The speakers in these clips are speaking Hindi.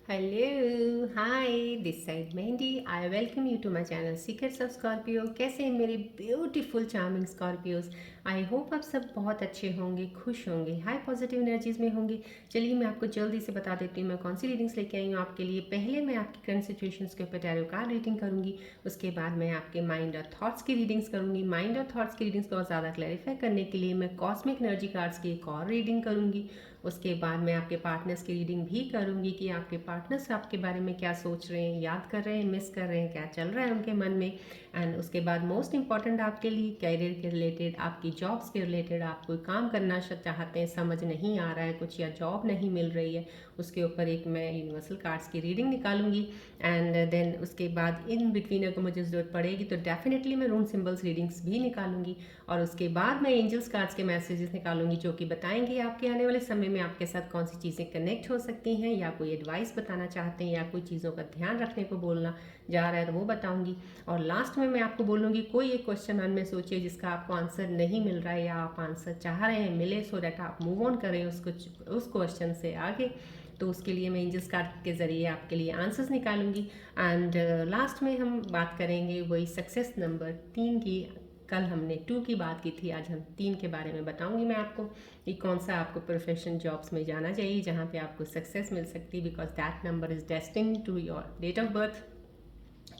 Hello hi, this side Mehndi. I welcome you to my channel secrets of Scorpio. कैसे हैं मेरे beautiful charming Scorpios. I hope आप सब बहुत अच्छे होंगे, खुश होंगे, हाई पॉजिटिव एनर्जीज में होंगे। चलिए मैं आपको जल्दी से बता देती हूँ मैं कौन सी रीडिंग्स लेके आई हूँ आपके लिए। पहले मैं आपकी करंट सिचुएशंस के ऊपर टैरो कार्ड रीडिंग करूँगी। उसके बाद मैं आपके माइंड और थॉट्स की रीडिंग्स करूँगी। माइंड और थॉट्स की रीडिंग्स को और ज़्यादा क्लैरिफाई करने के लिए मैं कॉस्मिक एनर्जी कार्ड्स की एक और रीडिंग करूँगी। उसके बाद मैं आपके पार्टनर्स की रीडिंग भी करूँगी कि आपके पार्टनर्स आपके बारे में क्या सोच रहे हैं, याद कर रहे हैं, मिस कर रहे हैं, क्या चल रहा है उनके मन में। एंड उसके बाद मोस्ट इंपॉर्टेंट आपके लिए कैरियर के रिलेटेड, आपकी जॉब्स के रिलेटेड, आप कोई काम करना चाहते हैं, समझ नहीं आ रहा है कुछ या जॉब नहीं मिल रही है, उसके ऊपर एक मैं यूनिवर्सल कार्ड्स की रीडिंग निकालूंगी। एंड देन उसके बाद इन बिटवीन अगर मुझे ज़रूरत पड़ेगी तो डेफिनेटली मैं रून सिम्बल्स रीडिंग्स भी निकालूंगी। और उसके बाद मैं एंजल्स कार्ड्स के मैसेजेस निकालूंगी जो कि बताएंगे आपके आने वाले समय में आपके साथ कौन सी चीज़ें कनेक्ट हो सकती हैं, या कोई एडवाइस बताना चाहते हैं, या कोई चीज़ों का ध्यान रखने को बोलना जा रहा है तो वो बताऊंगी। और लास्ट में मैं आपको बोलूँगी कोई एक क्वेश्चन मन में सोचिए जिसका आपको आंसर नहीं मिल रहा है या आप आंसर चाह रहे हैं मिले, सो दैट आप मूव ऑन करें उस क्वेश्चन से आगे। तो उसके लिए मैं एंजल्स कार्ड के ज़रिए आपके लिए आंसर्स निकालूंगी। एंड लास्ट में हम बात करेंगे वही सक्सेस नंबर 3 की। कल हमने 2 की बात की थी, आज हम 3 के बारे में बताऊंगी मैं आपको कि कौन सा आपको प्रोफेशन जॉब्स में जाना चाहिए जहाँ पे आपको सक्सेस मिल सकती है, because that number is destined to your date of birth.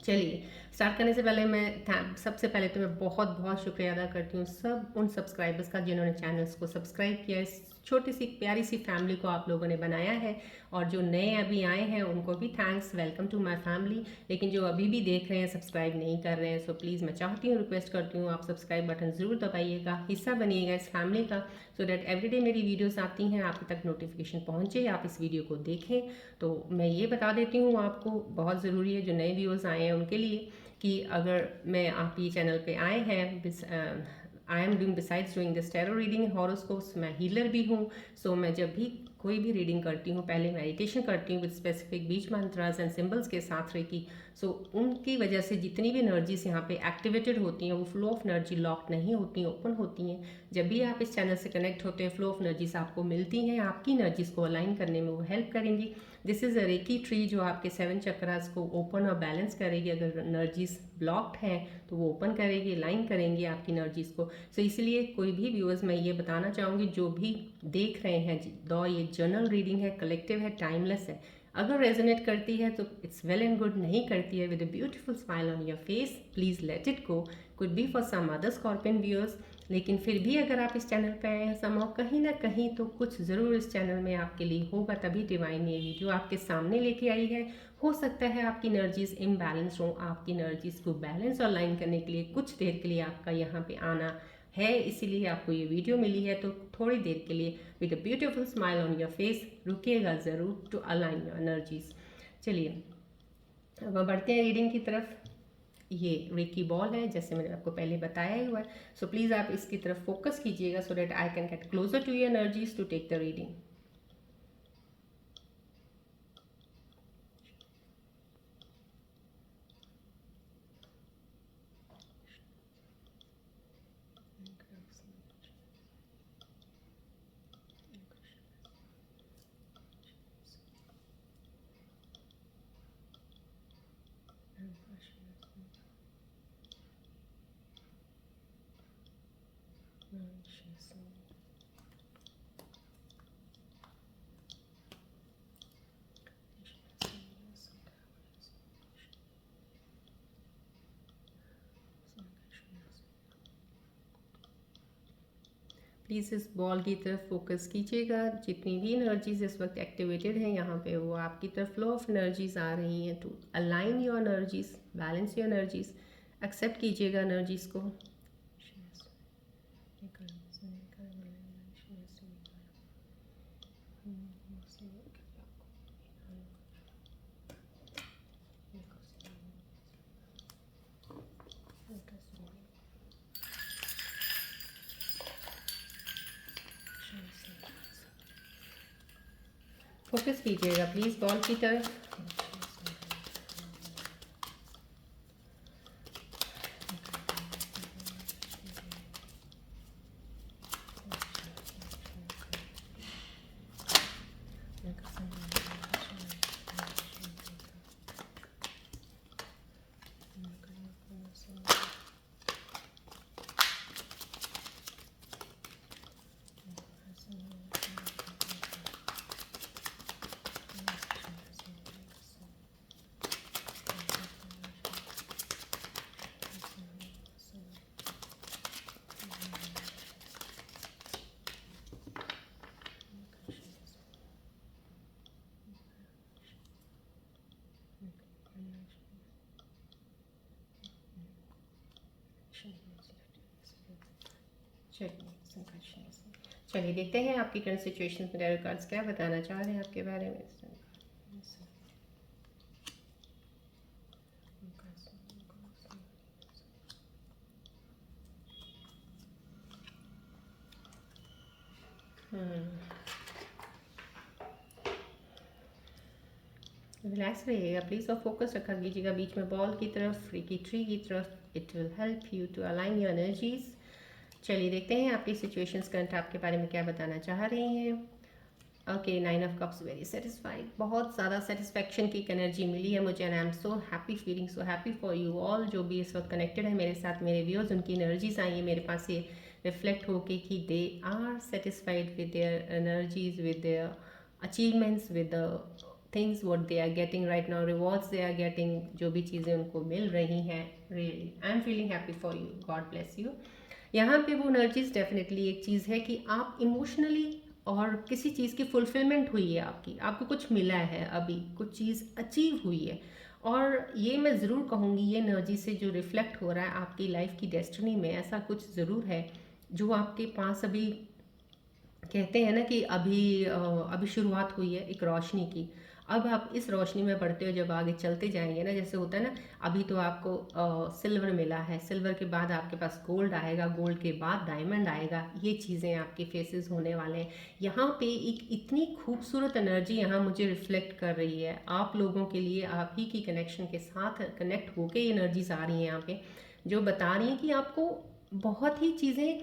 चलिए स्टार्ट करने से पहले मैं सबसे पहले तो मैं बहुत बहुत शुक्रिया अदा करती हूँ सब उन सब्सक्राइबर्स का जिन्होंने चैनल्स को सब्सक्राइब किया। इस छोटी सी प्यारी सी फैमिली को आप लोगों ने बनाया है। और जो नए अभी आए हैं उनको भी thanks, welcome to my family. लेकिन जो अभी भी देख रहे हैं सब्सक्राइब नहीं कर रहे हैं, सो प्लीज़ मैं चाहती हूँ, रिक्वेस्ट करती हूँ, आप सब्सक्राइब बटन ज़रूर दबाइएगा, हिस्सा बनिएगा इस फैमिली का, सो दैट एवरीडे मेरी वीडियोस आती हैं आप तक नोटिफिकेशन पहुँचे, आप इस वीडियो को देखें। तो मैं ये बता देती हूँ आपको, बहुत ज़रूरी है जो नए व्यूअर्स आए हैं उनके लिए, कि अगर मैं आप ये चैनल पे आए हैं, I am doing besides doing this tarot reading horoscopes, मैं हीलर भी हूँ। सो मैं जब भी कोई भी रीडिंग करती हूँ पहले मेडिटेशन करती हूँ विद स्पेसिफिक बीच मंत्रास एंड सिंबल्स के साथ रेकी। सो उनकी वजह से जितनी भी एनर्जीज यहाँ पे एक्टिवेटेड होती हैं वो फ्लो ऑफ एनर्जी लॉक नहीं होती हैं, ओपन होती हैं। जब भी आप इस चैनल से कनेक्ट होते हैं फ्लो ऑफ एनर्जीज आपको मिलती हैं, आपकी एनर्जीज को अलाइन करने में वो हेल्प करेंगी। This is a reiki tree जो आपके 7 चक्रास को ओपन और बैलेंस करेगी। अगर एनर्जीज ब्लॉक्ड हैं तो वो ओपन करेगी, लाइन करेंगी आपकी एनर्जीज को। सो इसलिए कोई भी व्यूअर्स मैं ये बताना चाहूँगी जो भी देख रहे हैं, दो ये जर्नल रीडिंग है, कलेक्टिव है, टाइमलेस है। अगर रेजोनेट करती है तो इट्स वेल एंड गुड, नहीं करती है with a beautiful smile on your face, please let it go. Could be for some other Scorpion viewers. लेकिन फिर भी अगर आप इस चैनल पे आए हैं समहाउ कहीं ना कहीं तो कुछ ज़रूर इस चैनल में आपके लिए होगा, तभी डिवाइन ये वीडियो आपके सामने लेके आई है। हो सकता है आपकी एनर्जीज इम्बैलेंस हो, आपकी एनर्जीज को बैलेंस और लाइन करने के लिए कुछ देर के लिए आपका यहाँ पे आना है, इसीलिए आपको ये वीडियो मिली है। तो थोड़ी देर के लिए with a beautiful smile on your face रुकिएगा ज़रूर टू अलाइन योर एनर्जीज। चलिए अब हम बढ़ते हैं रीडिंग की तरफ। ये रेकी बॉल है जैसे मैंने आपको पहले बताया ही हुआ है। सो प्लीज़ आप इसकी तरफ फोकस कीजिएगा so that I can get closer to your energies to take the reading. Please इस बॉल की तरफ फोकस कीजिएगा। जितनी भी एनर्जीज इस वक्त एक्टिवेटेड हैं यहाँ पे वो आपकी तरफ फ्लो ऑफ एनर्जीज आ रही हैं to align your energies, balance your energies. Accept कीजिएगा एनर्जीज को। फोकस कीजिएगा प्लीज़ बॉल की तरफ। चलिए संकर्षण से चलिए देखते हैं आपकी करंट सिचुएशन में टैरो कार्ड्स क्या बताना चाह रहे हैं आपके बारे में। रिलैक्स रहिएगा प्लीज़ और फोकस रखा कीजिएगा बीच में बॉल की तरफ, फ्री की ट्री की तरफ। It will help you to align your energies. चलिए देखते हैं आपकी सिचुएशंस करंट आपके बारे में क्या बताना चाह रही हैं। Okay, 9 of cups, very satisfied, बहुत ज़्यादा सेटिस्फैक्शन की एक एनर्जी मिली है मुझे and I am so happy, feeling so happy for you all. जो भी इस वक्त कनेक्टेड है मेरे साथ, मेरे व्यूअर्स, उनकी एनर्जीज आई है मेरे पास ये रिफ्लेक्ट होके कि they are satisfied with their energies, with their achievements, with the things what they are getting right now, rewards they are getting, जो भी चीज़ें उनको मिल रही हैं। Really I am feeling happy for you, God bless you. यहाँ पे वो एनर्जीज डेफिनेटली एक चीज़ है कि आप इमोशनली और किसी चीज़ की फुलफिलमेंट हुई है, आपको कुछ मिला है, अभी कुछ चीज़ अचीव हुई है। और ये मैं ज़रूर कहूँगी, ये एनर्जी से जो रिफ्लेक्ट हो रहा है आपकी लाइफ की डेस्टिनी में, ऐसा कुछ ज़रूर है जो आपके पास अभी कहते हैं ना कि अभी शुरुआत हुई है एक रोशनी की। अब आप इस रोशनी में बढ़ते हो, जब आगे चलते जाएंगे ना, जैसे होता है ना, अभी तो आपको सिल्वर मिला है, सिल्वर के बाद आपके पास गोल्ड आएगा, गोल्ड के बाद डायमंड आएगा, ये चीज़ें आपके फेसेस होने वाले हैं। यहाँ पे एक इतनी खूबसूरत एनर्जी यहाँ मुझे रिफ्लेक्ट कर रही है आप लोगों के लिए, आप ही की कनेक्शन के साथ कनेक्ट होके ये एनर्जीज आ रही हैं यहाँ पे, जो बता रही हैं कि आपको बहुत ही चीज़ें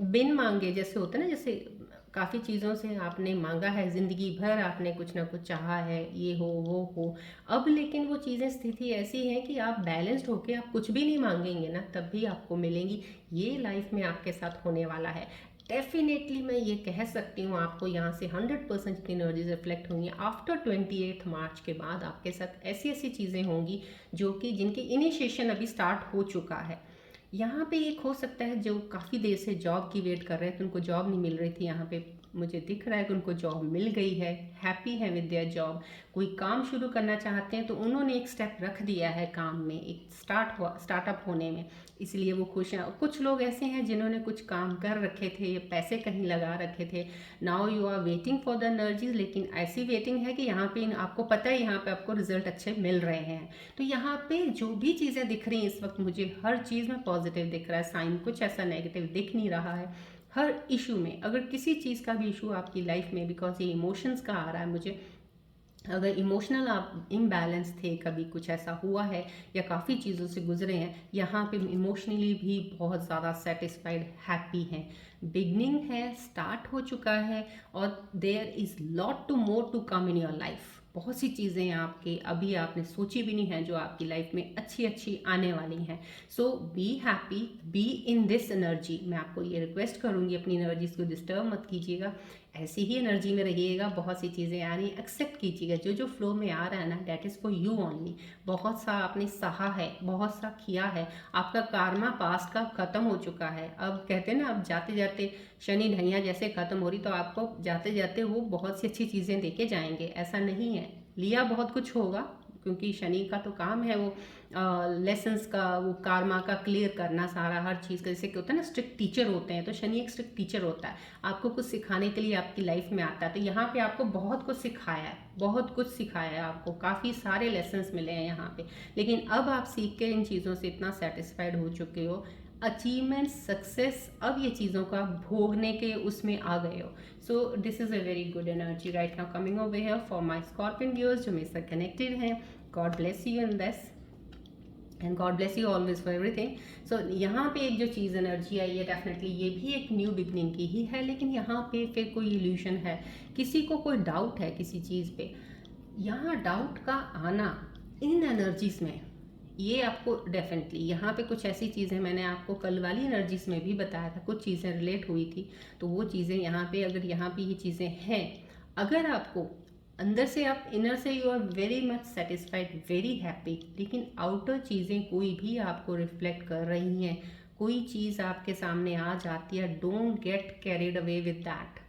बिन मांगे, जैसे होता है ना, जैसे काफ़ी चीज़ों से आपने मांगा है, ज़िंदगी भर आपने कुछ ना कुछ चाहा है, ये हो वो हो, अब लेकिन वो चीज़ें, स्थिति ऐसी है कि आप बैलेंस्ड होके आप कुछ भी नहीं मांगेंगे ना, तब भी आपको मिलेंगी। ये लाइफ में आपके साथ होने वाला है। डेफिनेटली मैं ये कह सकती हूँ, आपको यहाँ से 100% की एनर्जीज रिफ्लेक्ट होंगी। आफ्टर 28 मार्च के बाद आपके साथ ऐसी ऐसी चीज़ें होंगी जो कि जिनकी इनिशिएशन अभी स्टार्ट हो चुका है। यहाँ पे एक हो सकता है जो काफ़ी देर से जॉब की वेट कर रहे हैं, तो उनको जॉब नहीं मिल रही थी, यहाँ पे मुझे दिख रहा है कि उनको जॉब मिल गई है, हैप्पी है विद देयर जॉब। कोई काम शुरू करना चाहते हैं तो उन्होंने एक स्टेप रख दिया है काम में, एक स्टार्टअप होने में, इसलिए वो खुश हैं। कुछ लोग ऐसे हैं जिन्होंने कुछ काम कर रखे थे, पैसे कहीं लगा रखे थे, now you are waiting for the energies, लेकिन ऐसी वेटिंग है कि यहाँ पे आपको पता है यहाँ पे आपको रिजल्ट अच्छे मिल रहे हैं। तो यहाँ पे जो भी चीज़ें दिख रही हैं इस वक्त, मुझे हर चीज़ में पॉजिटिव दिख रहा है, साइन कुछ ऐसा नेगेटिव दिख नहीं रहा है। हर इशू में, अगर किसी चीज़ का भी इशू आपकी लाइफ में, बिकॉज ये इमोशंस का आ रहा है मुझे, अगर इमोशनल आप इम्बैलेंस थे, कभी कुछ ऐसा हुआ है या काफ़ी चीज़ों से गुजरे हैं, यहाँ पे इमोशनली भी बहुत ज़्यादा सेटिस्फाइड, हैप्पी हैं। बिगनिंग है, स्टार्ट हो चुका है, और there is lot to more to come in your life. बहुत सी चीज़ें आपके अभी आपने सोची भी नहीं है जो आपकी लाइफ में अच्छी अच्छी आने वाली हैं। So be happy, be in this energy. मैं आपको ये रिक्वेस्ट करूँगी, अपनी एनर्जीज को डिस्टर्ब मत कीजिएगा, ऐसी ही एनर्जी में रहिएगा। बहुत सी चीज़ें आ रही हैं, एक्सेप्ट कीजिएगा, जो जो फ्लो में आ रहा है ना, that is for you only. बहुत सा आपने सहा है, बहुत सा किया है, आपका कारमा पास्ट का ख़त्म हो चुका है। अब कहते हैं ना, अब जाते जाते शनि ढैया जैसे ख़त्म हो रही, तो आपको जाते जाते वो बहुत सी अच्छी चीज़ें देके जाएंगे, ऐसा नहीं है। लिया बहुत कुछ होगा, क्योंकि शनि का तो काम है वो लेसन्स का, वो कारमा का क्लियर करना सारा, हर चीज़ का। जैसे कि होता है ना, स्ट्रिक्ट टीचर होते हैं, तो शनि एक स्ट्रिक्ट टीचर होता है, आपको कुछ सिखाने के लिए आपकी लाइफ में आता है। तो यहाँ पे आपको बहुत कुछ सिखाया है, बहुत कुछ सिखाया है, आपको काफ़ी सारे लेसन्स मिले हैं यहाँ पे। लेकिन अब आप सीख के इन चीज़ों से इतना सेटिस्फाइड हो चुके हो, अचीवमेंट, सक्सेस, अब ये चीज़ों का भोगने के उसमें आ गए हो। So this is a very good energy right now coming over here for my scorpion viewers जो मेरे साथ कनेक्टेड हैं। God bless you in this and God bless you always for everything. So यहाँ पे एक जो चीज़ एनर्जी आई है, डेफिनेटली ये भी एक न्यू बिगनिंग की ही है, लेकिन यहाँ पे फिर कोई इल्यूशन है, किसी को कोई डाउट है किसी चीज़ पे, यहाँ डाउट का आना इन एनर्जीज में, ये आपको डेफिनेटली यहाँ पे कुछ ऐसी चीज़ें, मैंने आपको कल वाली एनर्जीज में भी बताया था, कुछ चीज़ें रिलेट हुई थी, तो वो चीज़ें यहाँ पे, अगर यहाँ पे ये चीज़ें हैं, अगर आपको अंदर से, आप इनर से you are very much satisfied, very happy, लेकिन आउटर चीज़ें कोई भी आपको रिफ्लेक्ट कर रही हैं, कोई चीज़ आपके सामने आ जाती है, don't get carried away with that.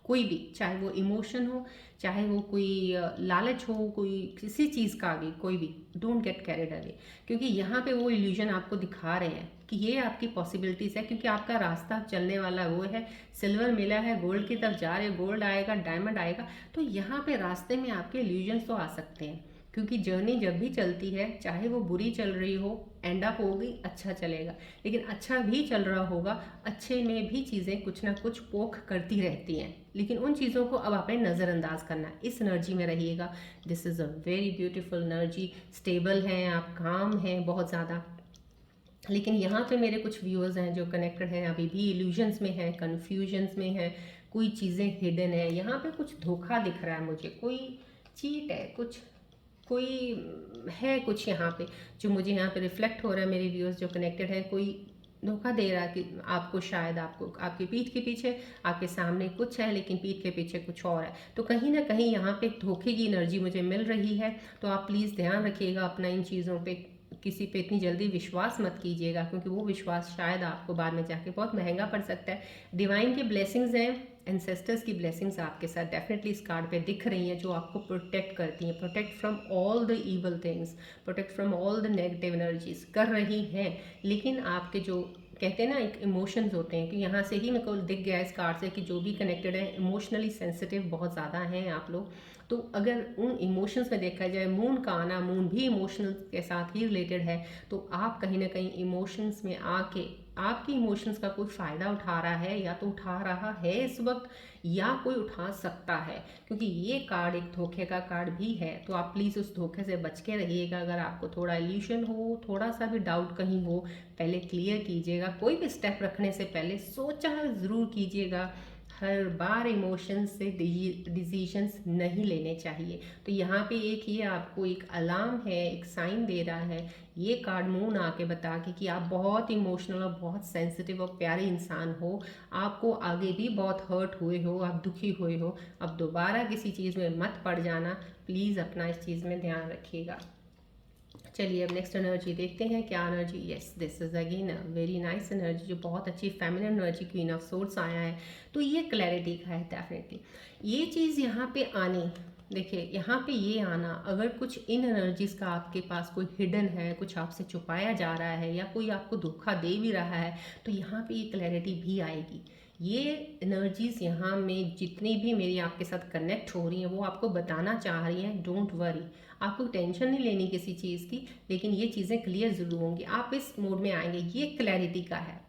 कोई भी, चाहे वो इमोशन हो, चाहे वो कोई लालच हो, कोई किसी चीज़ का भी, कोई भी, डोंट गेट कैरिड अवे, क्योंकि यहाँ पे वो इल्यूजन आपको दिखा रहे हैं कि ये आपकी पॉसिबिलिटीज़ है, क्योंकि आपका रास्ता चलने वाला वो है, सिल्वर मिला है, गोल्ड की तरफ जा रहे हो, गोल्ड आएगा, डायमंड आएगा, तो यहाँ पे रास्ते में आपके इल्यूजन्स तो आ सकते हैं, क्योंकि जर्नी जब भी चलती है, चाहे वो बुरी चल रही हो, एंड अप होगी अच्छा चलेगा, लेकिन अच्छा भी चल रहा होगा, अच्छे में भी चीज़ें कुछ ना कुछ पोख करती रहती हैं, लेकिन उन चीज़ों को अब आपने नज़रअंदाज करना है, इस एनर्जी में रहिएगा। This is a very beautiful energy, stable हैं आप, काम हैं बहुत ज़्यादा, लेकिन यहाँ पे मेरे कुछ व्यूअर्स हैं जो कनेक्टेड हैं, अभी भी इल्यूजन्स में हैं, कन्फ्यूजन्स में हैं, कोई चीज़ें हिडन है, यहाँ पे कुछ धोखा दिख रहा है मुझे, कोई चीट है, कुछ कोई है कुछ यहाँ पे जो मुझे यहाँ पे रिफ्लेक्ट हो रहा है, मेरे व्यूअर्स जो कनेक्टेड है, कोई धोखा दे रहा है कि आपको, शायद आपको, आपकी पीठ के पीछे, आपके सामने कुछ है लेकिन पीठ के पीछे कुछ और है, तो कहीं ना कहीं यहाँ पे धोखे की एनर्जी मुझे मिल रही है। तो आप प्लीज़ ध्यान रखिएगा अपना इन चीज़ों पे, किसी पे इतनी जल्दी विश्वास मत कीजिएगा, क्योंकि वो विश्वास शायद आपको बाद में जाके बहुत महंगा पड़ सकता है। डिवाइन के ब्लेसिंग्स हैं, एंसेस्टर्स की ब्लेसिंग्स आपके साथ डेफिनेटली इस कार्ड पे दिख रही हैं, जो आपको प्रोटेक्ट करती हैं, protect from all the evil things, protect from all the negative energies कर रही हैं। लेकिन आपके जो कहते हैं ना एक इमोशंस होते हैं, कि यहाँ से ही मेरे को दिख गया इस कार्ड से कि जो भी कनेक्टेड है इमोशनली सेंसिटिव बहुत ज़्यादा हैं आप लोग, तो अगर उन इमोशंस में देखा जाए, मून का आना, मून भी इमोशनल के साथ ही रिलेटेड है, तो आप कहीं ना कहीं इमोशंस में आके आपकी इमोशंस का कोई फ़ायदा उठा रहा है, या तो उठा रहा है इस वक्त, या कोई उठा सकता है, क्योंकि ये कार्ड एक धोखे का कार्ड भी है। तो आप प्लीज़ उस धोखे से बच के रहिएगा। अगर आपको थोड़ा इल्यूशन हो, थोड़ा सा भी डाउट कहीं हो, पहले क्लियर कीजिएगा। कोई भी स्टेप रखने से पहले सोचा ज़रूर कीजिएगा। हर बार इमोशंस से डिसीजंस नहीं लेने चाहिए। तो यहाँ पे एक ये आपको एक अलार्म है, एक साइन दे रहा है ये कार्ड, मून आके बता कि आप बहुत इमोशनल और बहुत सेंसिटिव और प्यारे इंसान हो, आपको आगे भी बहुत हर्ट हुए हो, आप दुखी हुए हो, अब दोबारा किसी चीज़ में मत पड़ जाना, प्लीज़ अपना इस चीज़ में ध्यान रखिएगा। चलिए अब नेक्स्ट एनर्जी देखते हैं क्या energy. Yes, this is again a very nice energy, जो बहुत अच्छी feminine energy, queen of swords आया है, तो ये क्लैरिटी का है डेफिनेटली। ये चीज़ यहाँ पे आनी, देखिए यहाँ पे ये आना, अगर कुछ इन एनर्जीज़ का आपके पास कोई हिडन है, कुछ आपसे छुपाया जा रहा है, या कोई आपको धोखा दे भी रहा है, तो यहाँ पे ये क्लैरिटी भी आएगी। ये एनर्जीज़ यहाँ में जितनी भी मेरी आपके साथ कनेक्ट हो रही हैं, वो आपको बताना चाह रही हैं, डोंट वरी, आपको टेंशन नहीं लेनी किसी चीज़ की, लेकिन ये चीज़ें क्लियर ज़रूर होंगी। आप इस मोड में आएंगे, ये क्लैरिटी का है,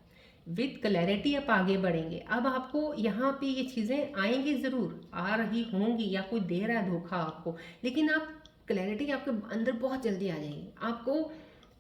विद क्लैरिटी आप आगे बढ़ेंगे। अब आपको यहाँ पे ये चीज़ें आएंगी, ज़रूर आ रही होंगी, या कोई दे रहा है धोखा आपको, लेकिन आप क्लैरिटी आपके अंदर बहुत जल्दी आ जाएगी।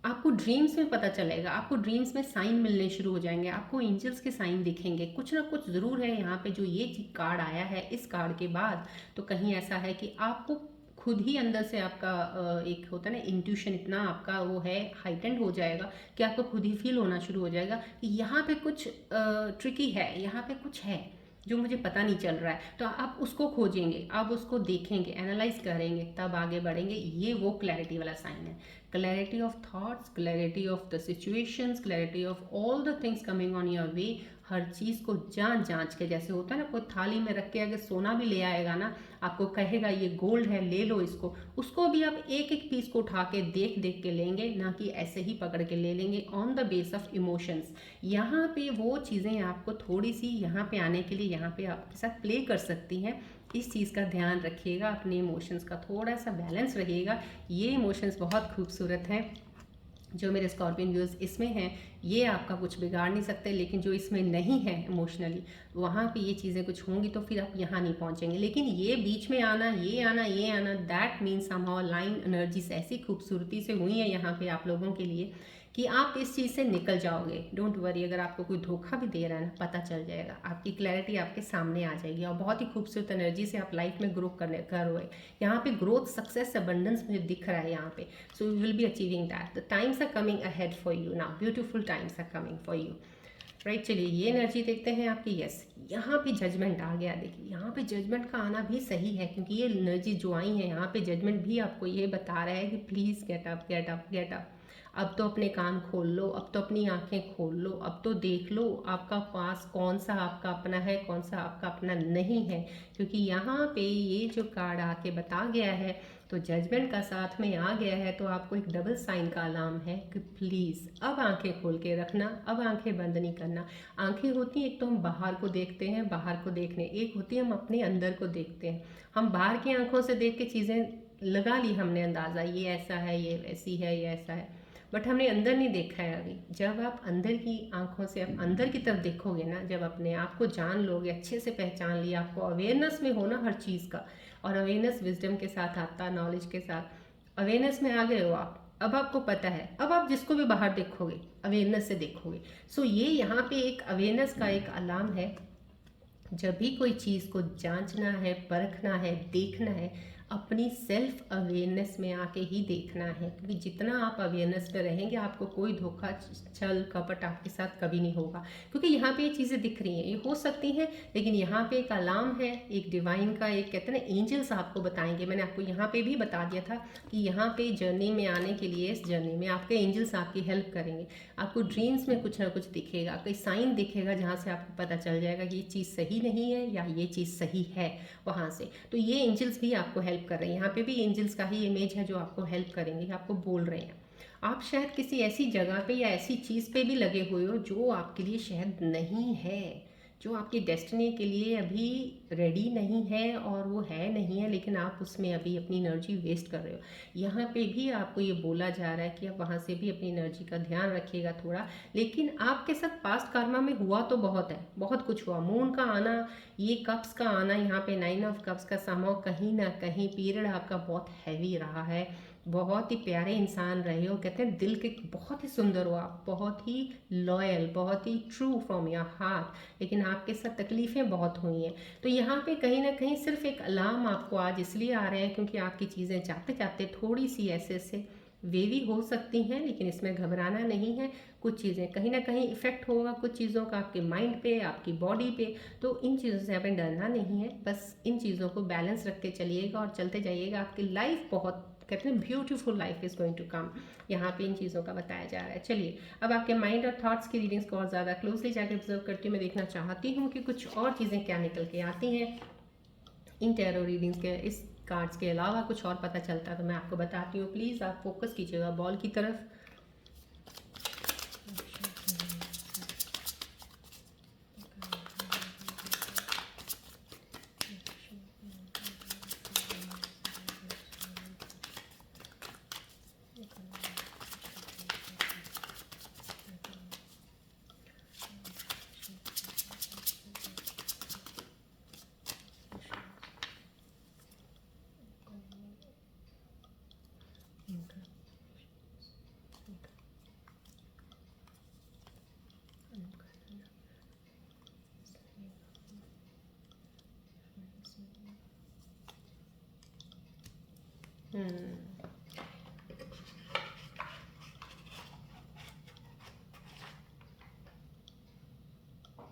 आपको ड्रीम्स में पता चलेगा, आपको ड्रीम्स में साइन मिलने शुरू हो जाएंगे, आपको एंजल्स के साइन दिखेंगे, कुछ ना कुछ ज़रूर है यहाँ पे। जो ये कार्ड आया है, इस कार्ड के बाद तो कहीं ऐसा है कि आपको खुद ही अंदर से आपका एक होता है ना इंट्यूशन, इतना आपका वो है हाइटेंड हो जाएगा कि आपको खुद ही फील होना शुरू हो जाएगा कि यहाँ पे कुछ ट्रिकी है, यहाँ पे कुछ है जो मुझे पता नहीं चल रहा है। तो आप उसको खोजेंगे, आप उसको देखेंगे, एनालाइज करेंगे, तब आगे बढ़ेंगे। ये वो क्लैरिटी वाला साइन है, clarity of thoughts, clarity of the situations, clarity of all the things coming on your way. हर चीज़ को जांच जांच के, जैसे होता है ना कोई थाली में रख के अगर सोना भी ले आएगा ना, आपको कहेगा ये गोल्ड है, ले लो इसको, उसको भी आप एक एक पीस को उठा के देख देख के लेंगे, ना कि ऐसे ही पकड़ के ले लेंगे on the base of emotions. यहाँ पे वो चीज़ें आपको थोड़ी सी यहाँ पे आने के लिए यहाँ पे आपके साथ प्ले कर सकती हैं। इस चीज़ का ध्यान रखिएगा, अपने इमोशंस का थोड़ा सा बैलेंस रहिएगा। ये इमोशंस बहुत खूबसूरत हैं जो मेरे स्कॉर्पियन व्यूअर्स इसमें हैं, ये आपका कुछ बिगाड़ नहीं सकते, लेकिन जो इसमें नहीं है इमोशनली, वहाँ पे ये चीज़ें कुछ होंगी तो फिर आप यहाँ नहीं पहुँचेंगे। लेकिन ये बीच में आना, ये आना, ये आना, that means somehow line energies ऐसी खूबसूरती से हुई है यहाँ पे आप लोगों के लिए कि आप इस चीज़ से निकल जाओगे। डोंट वरी, अगर आपको कोई धोखा भी दे रहा है ना, पता चल जाएगा, आपकी क्लैरिटी आपके सामने आ जाएगी, और बहुत ही खूबसूरत एनर्जी से आप लाइफ में ग्रो करोगे। यहाँ पे ग्रोथ, सक्सेस, अबंडेंस मुझे दिख रहा है यहाँ पे। So you will be achieving that, the times are coming ahead for you now, beautiful times are coming for you, right. चलिए ये एनर्जी देखते हैं आपकी। यस, यहाँ पे जजमेंट आ गया। देखिए यहाँ पे जजमेंट का आना भी सही है, क्योंकि ये एनर्जी जो आई है यहाँ पे जजमेंट भी आपको ये बता रहा है कि please get up, get up, get up. अब तो अपने कान खोल लो, अब तो अपनी आंखें खोल लो, अब तो देख लो आपका पास कौन सा आपका अपना है, कौन सा आपका अपना नहीं है। क्योंकि यहाँ पे ये जो कार्ड आके बता गया है, तो जजमेंट का साथ में आ गया है, तो आपको एक डबल साइन का अलार्म है कि प्लीज़ अब आंखें खोल के रखना, अब आंखें बंद नहीं करना। आंखें होती हैं, एक तो हम बाहर को देखते हैं, बाहर को देखने, एक होती है हम अपने अंदर को देखते हैं। हम बाहर की आंखों से देख के चीज़ें लगा ली हमने अंदाज़ा, ये ऐसा है, ये वैसी है, ये ऐसा है, बट हमने अंदर नहीं देखा है अभी। जब आप अंदर की आंखों से आप अंदर की तरफ देखोगे ना, जब अपने आप को जान लोगे, अच्छे से पहचान लिया, आपको अवेयरनेस में हो ना हर चीज़ का, और अवेयरनेस विजडम के साथ आता, नॉलेज के साथ अवेयरनेस में आ गए हो आप, अब आपको पता है, अब आप जिसको भी बाहर देखोगे अवेयरनेस से देखोगे। सो ये यहाँ पे एक अवेयरनेस का एक अलार्म है। जब भी कोई चीज़ को जांचना है, परखना है, देखना है, अपनी सेल्फ अवेयरनेस में आके ही देखना है। क्योंकि जितना आप अवेयरनेस में रहेंगे, आपको कोई धोखा, छल कपट आपके साथ कभी नहीं होगा। क्योंकि यहाँ पे ये चीज़ें दिख रही हैं, ये हो सकती हैं, लेकिन यहाँ पे एक अलार्म है, एक डिवाइन का, एक कहते हैं ना एंजल्स आपको बताएंगे। मैंने आपको यहाँ पे भी बता दिया था कि यहाँ पे जर्नी में आने के लिए, इस जर्नी में आपके एंजल्स आपकी हेल्प करेंगे। आपको ड्रीम्स में कुछ ना कुछ दिखेगा, कोई साइन दिखेगा जहाँ से आपको पता चल जाएगा कि ये चीज़ सही नहीं है या ये चीज़ सही है वहाँ से। तो ये एंजल्स भी आपको हेल्प कर रहे हैं। यहाँ पे भी एंजल्स का ही इमेज है जो आपको हेल्प करेंगे, आपको बोल रहे हैं। आप शायद किसी ऐसी जगह पे या ऐसी चीज़ पे भी लगे हुए हो जो आपके लिए शायद नहीं है, जो आपकी डेस्टिनी के लिए अभी रेडी नहीं है, और वो है नहीं है, लेकिन आप उसमें अभी अपनी एनर्जी वेस्ट कर रहे हो। यहाँ पे भी आपको ये बोला जा रहा है कि आप वहाँ से भी अपनी एनर्जी का ध्यान रखिएगा थोड़ा। लेकिन आपके साथ पास्ट कर्मा में हुआ तो बहुत है, बहुत कुछ हुआ। मून का आना, ये कप्स का आना, यहाँ पे 9 ऑफ कप्स का समाव, कहीं ना कहीं पीरियड आपका बहुत हैवी रहा है। बहुत ही प्यारे इंसान रहे हो, कहते हैं दिल के बहुत ही सुंदर हो आप, बहुत ही लॉयल, बहुत ही ट्रू फ्रॉम योर हार्ट। लेकिन आपके साथ तकलीफ़ें बहुत हुई हैं। तो यहाँ पे कहीं ना कहीं सिर्फ एक अलार्म आपको आज इसलिए आ रहे हैं क्योंकि आपकी चीज़ें जाते जाते थोड़ी सी ऐसे ऐसे वेवी हो सकती हैं, लेकिन इसमें घबराना नहीं है। कुछ चीज़ें कहीं ना कहीं इफ़ेक्ट होगा, कुछ चीज़ों का आपके माइंड पे, आपकी बॉडी पे। तो इन चीज़ों से हमें डरना नहीं है, बस इन चीज़ों को बैलेंस रखते चलिएगा और चलते जाइएगा। आपकी लाइफ बहुत, कहते हैं beautiful life is going to come. यहाँ पे इन चीज़ों का बताया जा रहा है। चलिए अब आपके माइंड और थॉट्स की रीडिंग्स को और ज़्यादा क्लोजली जाके ऑब्जर्व करती हूँ। मैं देखना चाहती हूँ कि कुछ और चीज़ें क्या निकल के आती हैं इन टैरो रीडिंग्स के, इस कार्ड्स के अलावा कुछ और पता चलता है तो मैं आपको बताती हूँ। प्लीज़ आप फोकस कीजिएगा बॉल की तरफ।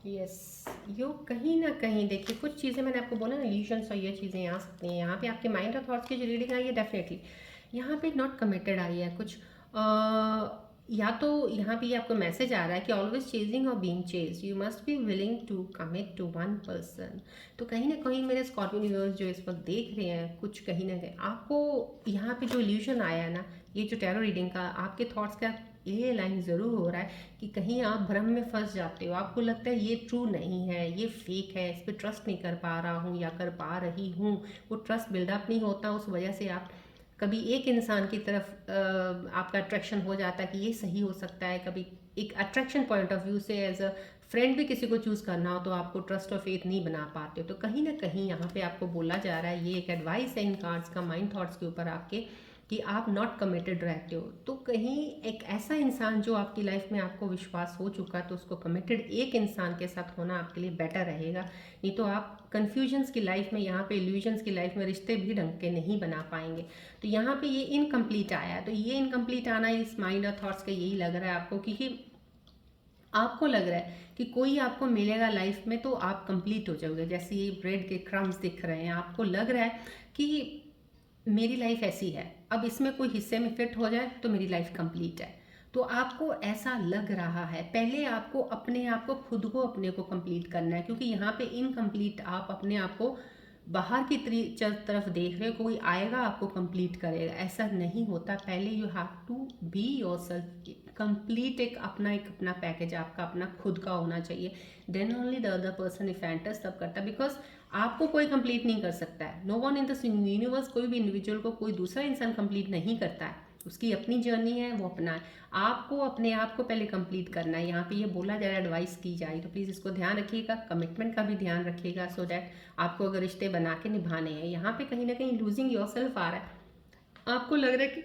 यस, यो कहीं ना कहीं देखिए, कुछ चीज़ें मैंने आपको बोला ना, इल्यूशंस और ये चीज़ें आ सकती हैं। यहाँ पे आपके माइंड और थॉट्स की जो रीडिंग आई है, डेफिनेटली यहाँ पे नॉट कमिटेड आई है कुछ। या तो यहाँ पे आपको मैसेज आ रहा है कि ऑलवेज चेजिंग और being chase, you must be willing to commit to one person. तो कहीं ना कहीं मेरे स्कॉर्पियो यूनिवर्स जो इस वक्त देख रहे हैं, कुछ कहीं ना कहीं आपको यहाँ पे जो इल्यूशन आया ना, ये जो टैरो रीडिंग का आपके थॉट्स का ये लाइन ज़रूर हो रहा है कि कहीं आप भ्रम में फंस जाते हो। आपको लगता है ये ट्रू नहीं है, ये फेक है, इस पर ट्रस्ट नहीं कर पा रहा हूँ या कर पा रही हूँ। वो ट्रस्ट बिल्डअप नहीं होता, उस वजह से आप कभी एक इंसान की तरफ आपका अट्रैक्शन हो जाता है कि ये सही हो सकता है। कभी एक अट्रैक्शन पॉइंट ऑफ व्यू से एज अ फ्रेंड भी किसी को चूज़ करना हो तो आपको ट्रस्ट और फेथ नहीं बना पाते हो। तो कहीं ना कहीं यहाँ पे आपको बोला जा रहा है, ये एक एडवाइस है इन कार्ड्स का माइंड थॉट्स के ऊपर आपके, कि आप नॉट कमिटेड रहते हो। तो कहीं एक ऐसा इंसान जो आपकी लाइफ में आपको विश्वास हो चुका है, तो उसको कमिटेड एक इंसान के साथ होना आपके लिए बेटर रहेगा। नहीं तो आप कन्फ्यूजन्स की लाइफ में, यहाँ पे इल्यूजन्स की लाइफ में रिश्ते भी ढंग के नहीं बना पाएंगे। तो यहाँ पे ये इनकम्प्लीट आया, तो ये इनकम्प्लीट आना इस माइंड और थॉट्स का यही लग रहा है आपको, क्योंकि आपको लग रहा है कि कोई आपको मिलेगा लाइफ में तो आप कंप्लीट हो जाओगे। जैसे ये ब्रेड के क्रम्स दिख रहे हैं, आपको लग रहा है कि मेरी लाइफ ऐसी है, अब इसमें कोई हिस्से में फिट हो जाए तो मेरी लाइफ कंप्लीट है। तो आपको ऐसा लग रहा है, पहले आपको अपने आप को खुद को अपने को कंप्लीट करना है, क्योंकि यहाँ पे इनकम्प्लीट आप अपने आप को बाहर की तरफ देख रहे हो, कोई आएगा आपको कंप्लीट करेगा, ऐसा नहीं होता। पहले you have to be yourself complete, एक अपना पैकेज आपका अपना खुद का होना चाहिए। Then only the other person if enters तब करता है, बिकॉज आपको कोई कंप्लीट नहीं कर सकता है। No one in the universe, कोई भी इंडिविजुअल को कोई दूसरा इंसान कंप्लीट नहीं करता है, उसकी अपनी जर्नी है, वो अपना है। आपको अपने आप को पहले कंप्लीट करना है। यहाँ पे ये बोला जा रहा है, एडवाइस की जाए, तो प्लीज़ इसको ध्यान रखिएगा, कमिटमेंट का भी ध्यान रखिएगा, सो दैट आपको अगर रिश्ते बना के निभाने हैं। यहाँ पे कहीं ना कहीं लूजिंग योरसेल्फ आ रहा है, आपको लग रहा है कि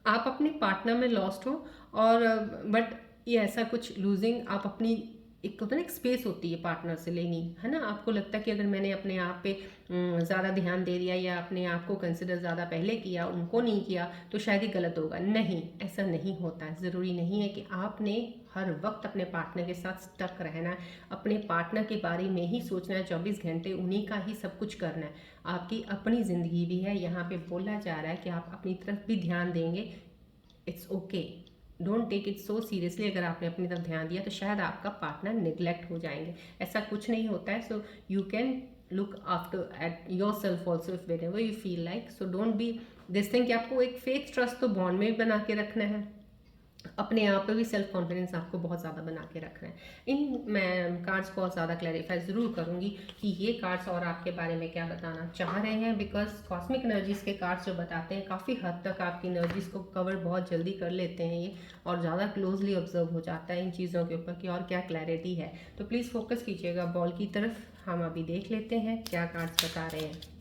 आप अपने पार्टनर में लॉस्ट हो, और बट ये ऐसा कुछ लूजिंग आप अपनी एक होता है ना, एक स्पेस होती है पार्टनर से लेनी, है ना। आपको लगता है कि अगर मैंने अपने आप पे ज़्यादा ध्यान दे दिया या अपने आप को कंसिडर ज़्यादा पहले किया, उनको नहीं किया, तो शायद ही गलत होगा। नहीं, ऐसा नहीं होता है। ज़रूरी नहीं है कि आपने हर वक्त अपने पार्टनर के साथ स्टक रहना है, अपने पार्टनर के बारे में ही सोचना है, 24 घंटे उन्हीं का ही सब कुछ करना है। आपकी अपनी ज़िंदगी भी है। यहाँ पे बोला जा रहा है कि आप अपनी तरफ भी ध्यान देंगे, it's okay, don't take it so seriously. अगर आपने अपनी तरफ ध्यान दिया तो शायद आपका पार्टनर निगलेक्ट हो जाएंगे, ऐसा कुछ नहीं होता है। So you can look after at your self also if when ever you feel like. So don't be this thing कि आपको एक फेक ट्रस्ट तो बॉन्ड में भी बना के रखना है, अपने आप पे भी सेल्फ कॉन्फिडेंस आपको बहुत ज़्यादा बना के रखना है। मैं कार्ड्स को और ज़्यादा क्लैरिफाई ज़रूर करूँगी कि ये कार्ड्स और आपके बारे में क्या बताना चाह रहे हैं, बिकॉज कॉस्मिक एनर्जीज़ के कार्ड्स जो बताते हैं काफ़ी हद तक आपकी एनर्जीज़ को कवर बहुत जल्दी कर लेते हैं ये, और ज़्यादा क्लोजली ऑब्जर्व हो जाता है इन चीज़ों के ऊपर कि और क्या क्लैरिटी है। तो प्लीज़ फोकस कीजिएगा बॉल की तरफ। हम अभी देख लेते हैं क्या कार्ड्स बता रहे हैं।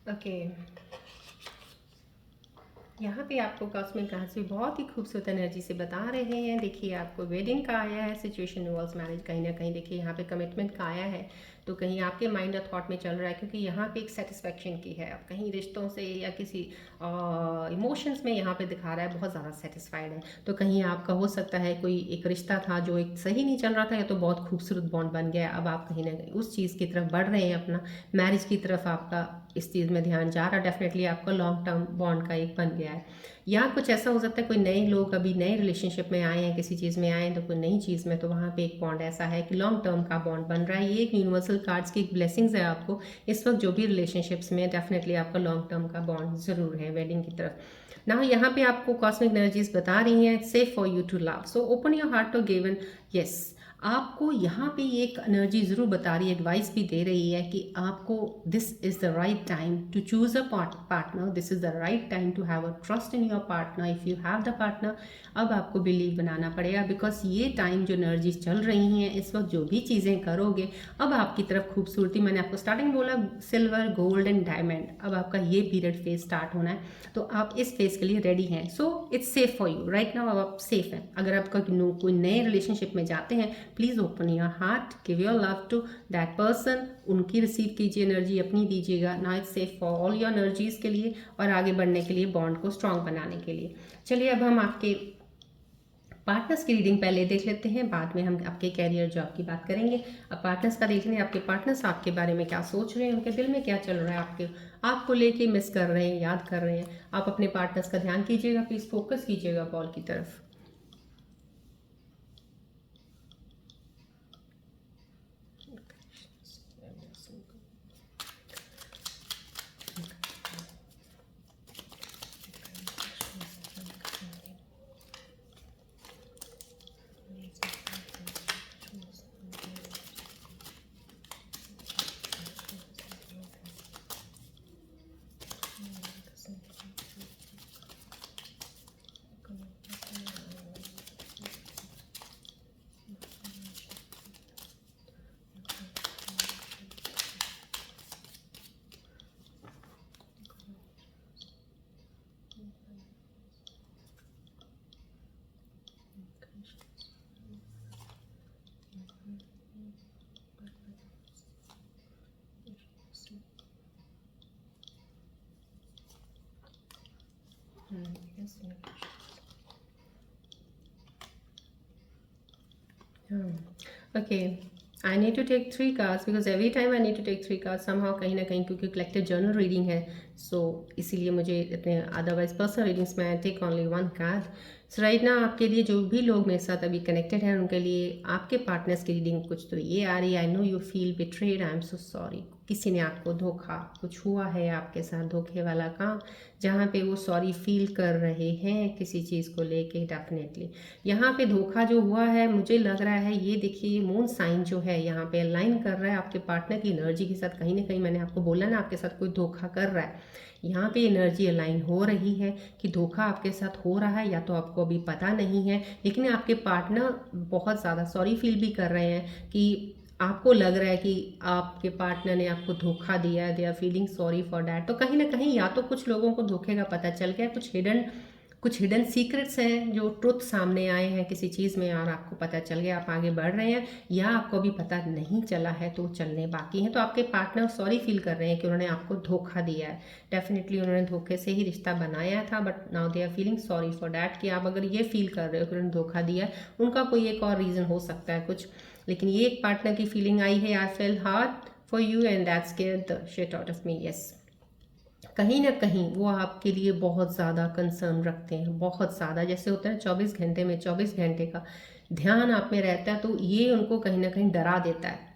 ओके, यहाँ पे आपको कॉस्मिक कार्ड्स भी बहुत ही खूबसूरत एनर्जी से बता रहे हैं। देखिए आपको वेडिंग का आया है, सिचुएशन इन्वॉल्व्स मैरिज, कहीं ना कहीं देखिए यहाँ पे कमिटमेंट का आया है, तो कहीं आपके माइंड और थॉट में चल रहा है, क्योंकि यहाँ पे एक सेटिस्फेक्शन की है। अब कहीं रिश्तों से या किसी इमोशंस में यहाँ पे दिखा रहा है बहुत ज़्यादा सेटिस्फाइड है। तो कहीं आपका हो सकता है कोई एक रिश्ता था जो एक सही नहीं चल रहा था, या तो बहुत खूबसूरत बॉन्ड बन गया, अब आप कहीं ना कहीं उस चीज़ की तरफ बढ़ रहे हैं, अपना मैरिज की तरफ आपका इस चीज़ में ध्यान जा रहा है। डेफिनेटली आपका लॉन्ग टर्म बॉन्ड का एक बन गया है। या कुछ ऐसा हो सकता है कोई नए लोग अभी नए रिलेशनशिप में आए हैं, किसी चीज़ में आए हैं, तो कोई नई चीज़ में, तो वहाँ पे एक बॉन्ड ऐसा है कि लॉन्ग टर्म का बॉन्ड बन रहा है। ये एक यूनिवर्सल कार्ड्स की एक ब्लेसिंग्स है आपको इस वक्त जो भी रिलेशनशिप्स में, डेफिनेटली आपका लॉन्ग टर्म का बॉन्ड ज़रूर है वेडिंग की तरफ। ना यहाँ पे आपको कॉस्मिक एनर्जीज बता रही हैं safe for you to love, so open your heart to given. Yes, आपको यहाँ पे एक एनर्जी ज़रूर बता रही है, एडवाइस भी दे रही है कि आपको this is the right time to choose a partner, this is the right time to have a trust in your partner. If you have the partner, अब आपको बिलीव बनाना पड़ेगा, बिकॉज ये टाइम जो एनर्जीज चल रही हैं इस वक्त, जो भी चीज़ें करोगे, अब आपकी तरफ खूबसूरती, मैंने आपको स्टार्टिंग बोला सिल्वर गोल्ड एंड डायमंड, अब आपका ये पीरियड फेज स्टार्ट होना है, तो आप इस फेज के लिए रेडी हैं। So it's safe for you right now, अब आप सेफ हैं। अगर आपका कोई नए रिलेशनशिप में जाते हैं, please open your heart, give your love to that person, उनकी रिसीव कीजिए एनर्जी, अपनी दीजिएगा ना। It's safe for all your energies के लिए और आगे बढ़ने के लिए, बॉन्ड को स्ट्रॉन्ग बनाने के लिए। चलिए अब हम आपके पार्टनर्स की रीडिंग पहले देख लेते हैं, बाद में हम आपके कैरियर जॉब की बात करेंगे। अब पार्टनर्स का देख लें, आपके पार्टनर्स आपके बारे में क्या सोच रहे हैं, उनके दिल में क्या चल रहा है, आपको लेके मिस कर रहे हैं, याद कर रहे हैं। आप अपने पार्टनर्स का ध्यान कीजिएगा, प्लीज़ फोकस कीजिएगा बॉल की तरफ। Okay, I need to take three cards because every time I need to take three cards somehow कहीं ना कहीं, क्योंकि कलेक्टिव जर्नल रीडिंग है, सो इसीलिए मुझे अपने अदरवाइज पर्सनल रीडिंग्स में I take only one card. So right ना आपके लिए जो भी लोग मेरे साथ अभी कनेक्टेड हैं उनके लिए आपके पार्टनर्स की रीडिंग कुछ तो ये आ रही है. I know you feel betrayed, I am so sorry. किसी ने आपको धोखा, कुछ हुआ है आपके साथ धोखे वाला काम, जहाँ पे वो सॉरी फील कर रहे हैं किसी चीज़ को लेके. डेफिनेटली यहाँ पे धोखा जो हुआ है मुझे लग रहा है, ये देखिए मून साइन जो है यहाँ पे अलाइन कर रहा है आपके पार्टनर की एनर्जी के साथ. कहीं ना कहीं मैंने आपको बोला ना आपके साथ कोई धोखा कर रहा है, यहाँ पे एनर्जी अलाइन हो रही है कि धोखा आपके साथ हो रहा है, या तो आपको अभी पता नहीं है, लेकिन आपके पार्टनर बहुत ज़्यादा सॉरी फील भी कर रहे हैं कि आपको लग रहा है कि आपके पार्टनर ने आपको धोखा दिया है. They are feeling sorry for that. तो कहीं ना कहीं या तो कुछ लोगों को धोखे का पता चल गया, कुछ हिडन सीक्रेट्स हैं जो ट्रुथ सामने आए हैं किसी चीज़ में और आपको पता चल गया, आप आगे बढ़ रहे हैं, या आपको अभी पता नहीं चला है तो चलने बाकी हैं. तो आपके पार्टनर सॉरी फील कर रहे हैं कि उन्होंने आपको धोखा दिया है. डेफिनेटली उन्होंने धोखे से ही रिश्ता बनाया था, but now they are feeling sorry for that. कि आप अगर ये फील कर रहे हो कि उन्होंने धोखा दिया है, उनका कोई एक और रीज़न हो सकता है कुछ, लेकिन ये एक पार्टनर की फीलिंग आई है. I feel hard for you and that scared the shit out of me. Yes, कहीं ना कहीं वो आपके लिए बहुत ज़्यादा कंसर्न रखते हैं, बहुत ज़्यादा. जैसे होता है 24 घंटे में 24 घंटे का ध्यान आप में रहता है, तो ये उनको कहीं ना कहीं डरा देता है.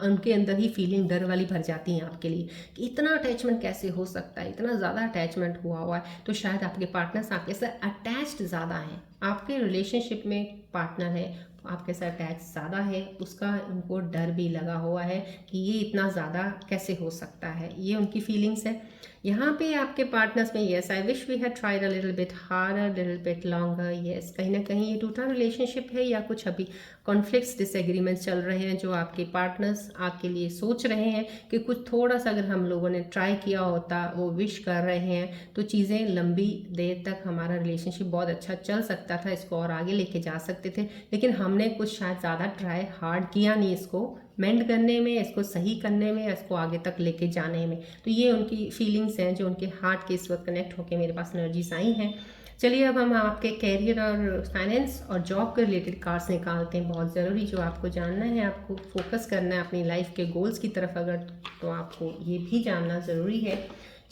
उनके अंदर ही फीलिंग डर वाली भर जाती है आपके लिए कि इतना अटैचमेंट कैसे हो सकता है, इतना ज़्यादा अटैचमेंट हुआ है. तो शायद आपके पार्टनर्स आपके साथ अटैच्ड ज़्यादा हैं. आपके रिलेशनशिप में पार्टनर है आपके साथ अटैच ज़्यादा है, उसका उनको डर भी लगा हुआ है कि ये इतना ज़्यादा कैसे हो सकता है. ये उनकी फीलिंग्स है. यहाँ पे आपके पार्टनर्स में yes, I wish we had tried a little bit harder, little bit longer. Yes, कहीं ना कहीं ये टूटा रिलेशनशिप है, या कुछ अभी कॉन्फ्लिक्ट्स डिसएग्रीमेंट्स चल रहे हैं जो आपके पार्टनर्स आपके लिए सोच रहे हैं कि कुछ थोड़ा सा अगर हम लोगों ने ट्राई किया होता, वो विश कर रहे हैं तो चीज़ें लंबी देर तक हमारा रिलेशनशिप बहुत अच्छा चल सकता था, इसको और आगे लेके जा सकते थे. लेकिन हमने कुछ शायद ज़्यादा ट्राई हार्ड किया नहीं इसको मेंड करने में, इसको सही करने में, इसको आगे तक लेके जाने में. तो ये उनकी फीलिंग्स हैं जो उनके हार्ट के इस वक्त कनेक्ट होकर मेरे पास एनर्जीज आई हैं. चलिए अब हम आपके कैरियर और फाइनेंस और जॉब के रिलेटेड कार्ड्स निकालते हैं. बहुत ज़रूरी जो आपको जानना है, आपको फोकस करना है अपनी लाइफ के गोल्स की तरफ अगर, तो आपको ये भी जानना ज़रूरी है.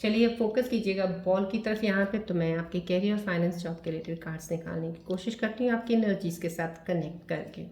चलिए अब फोकस कीजिएगा बॉल की तरफ यहाँ पे. तो मैं आपके कैरियर फाइनेंस जॉब के रिलेटेड कार्ड्स निकालने की कोशिश करती हूँ आपकी एनर्जीज के साथ कनेक्ट करके.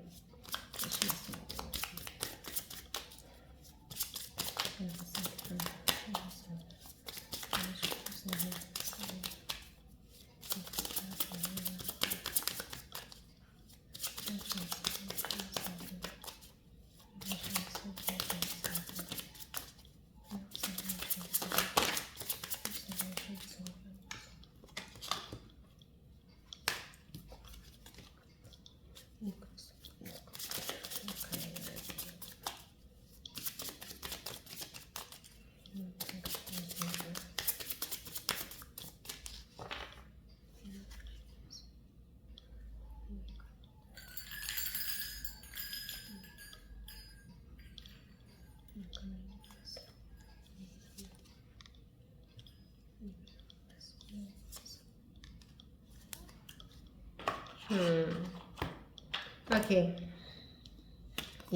ओके,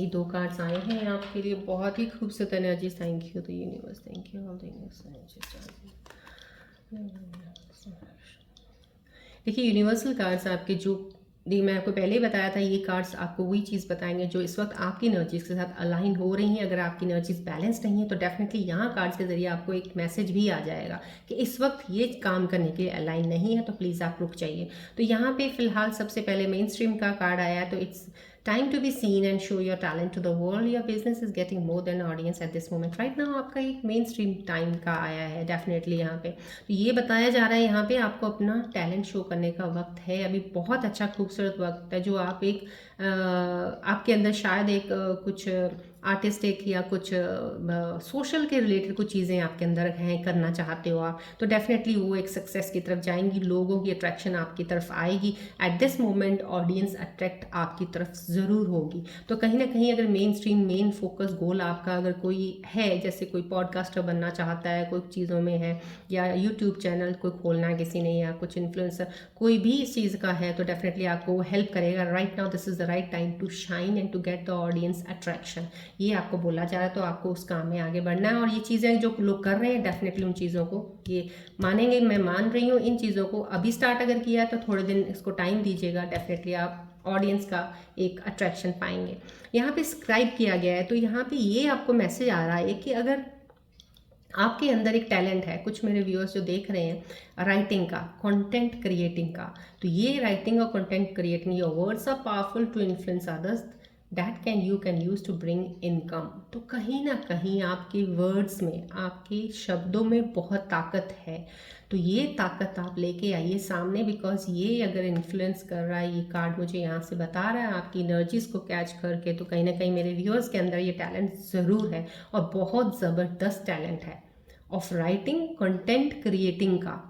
ये दो कार्ड्स आए हैं आपके लिए, बहुत ही खूबसूरत energy. Thank you the universe, thank you all the universe. देखिए यूनिवर्सल कार्ड्स आपके जो मैं आपको पहले ही बताया था, ये कार्ड्स आपको वही चीज़ बताएंगे जो इस वक्त आपकी एनर्जीज के साथ अलाइन हो रही हैं. अगर आपकी एनर्जीज बैलेंस नहीं है तो डेफिनेटली यहाँ कार्ड्स के जरिए आपको एक मैसेज भी आ जाएगा कि इस वक्त ये काम करने के लिए अलाइन नहीं है, तो प्लीज़ आप रुक जाइए. तो यहाँ पे फिलहाल सबसे पहले मेन स्ट्रीम का कार्ड आया है. तो it's time to be seen and show your talent to the world. Your business is getting more than audience at this moment. Right now आपका एक मेन स्ट्रीम टाइम का आया है डेफिनेटली यहाँ पे. तो ये बताया जा रहा है यहाँ पे आपको अपना टैलेंट शो करने का वक्त है. अभी बहुत अच्छा खूबसूरत वक्त है जो आप एक आपके अंदर शायद एक कुछ आर्टिस्टिक या कुछ सोशल के रिलेटेड कुछ चीज़ें आपके अंदर हैं, करना चाहते हो आप, तो डेफिनेटली वो एक सक्सेस की तरफ जाएंगी, लोगों की अट्रैक्शन आपकी तरफ आएगी। Eight this moment audience attract आपकी तरफ ज़रूर होगी। तो कहीं ना कहीं अगर मेन स्ट्रीम, मेन फोकस गोल आपका अगर कोई है, जैसे कोई पॉडकास्टर बनना चाहता है, कोई चीज़ों में है, या यूट्यूब चैनल कोई खोलना है किसी ने, या कुछ इन्फ्लुएंसर कोई भी इस चीज़ का है, तो डेफिनेटली आपको हेल्प करेगा। Right now this is the right time to shine and to get the audience attraction, ये आपको बोला जा रहा है। तो आपको उस काम में आगे बढ़ना है, और ये चीज़ें जो लोग कर रहे हैं डेफिनेटली उन चीज़ों को ये मानेंगे। मैं मान रही हूँ इन चीज़ों को। अभी स्टार्ट अगर किया है तो थोड़े दिन इसको टाइम दीजिएगा, डेफिनेटली आप ऑडियंस का एक अट्रैक्शन पाएंगे। यहाँ पे स्क्राइब किया गया है, तो यहाँ पे ये आपको मैसेज आ रहा है कि अगर आपके अंदर एक टैलेंट है, कुछ मेरे व्यूअर्स जो देख रहे हैं राइटिंग का, कंटेंट क्रिएटिंग का, तो ये राइटिंग और content creating, your words are powerful to influence others that you can use to bring income. तो कहीं ना कहीं आपके वर्ड्स में, आपके शब्दों में बहुत ताकत है। तो ये ताकत आप लेके आइए सामने, बिकॉज ये अगर इन्फ्लुएंस कर रहा है, ये कार्ड मुझे यहाँ से बता रहा है आपकी एनर्जीज को कैच करके, तो कहीं ना कहीं मेरे व्यूअर्स के अंदर ये टैलेंट ज़रूर है, और बहुत ज़बरदस्त टैलेंट है ऑफ राइटिंग, कंटेंट क्रिएटिंग का।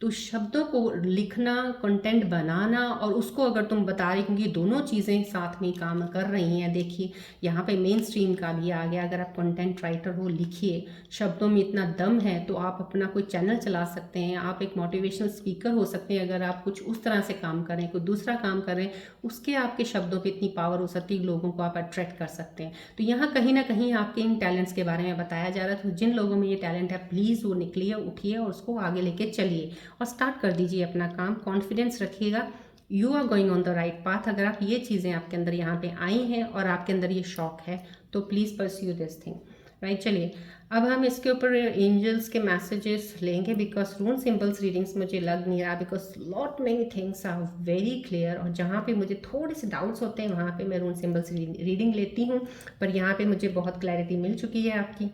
तो शब्दों को लिखना, कंटेंट बनाना, और उसको अगर तुम बता रही, क्योंकि दोनों चीज़ें साथ में काम कर रही हैं। देखिए यहाँ पे मेन स्ट्रीम का भी आ गया। अगर आप कंटेंट राइटर हो, लिखिए, शब्दों में इतना दम है तो आप अपना कोई चैनल चला सकते हैं, आप एक मोटिवेशनल स्पीकर हो सकते हैं। अगर आप कुछ उस तरह से काम करें, कोई दूसरा काम करें, उसके आपके शब्दों पे इतनी पावर हो सकती है, लोगों को आप अट्रैक्ट कर सकते हैं। तो यहाँ कहीं ना कहीं आपके इन टैलेंट्स के बारे में बताया जा रहा है। तो जिन लोगों में ये टैलेंट है, प्लीज़ वो निकलिए, उठिए और उसको आगे लेके चलिए और स्टार्ट कर दीजिए अपना काम। कॉन्फिडेंस रखिएगा, you are going on the right path. अगर आप ये चीज़ें आपके अंदर यहाँ पे आई हैं और आपके अंदर ये शौक है, तो please pursue this thing, right. चलिए अब हम इसके ऊपर एंजल्स के मैसेजेस लेंगे, बिकॉज रून सिंबल्स रीडिंग्स मुझे लग नहीं रहा, because lot many things are very clear, और जहाँ पे मुझे थोड़े से डाउट्स होते हैं वहाँ पे मैं रून सिंबल्स रीडिंग लेती हूँ, पर यहाँ पे मुझे बहुत क्लैरिटी मिल चुकी है आपकी।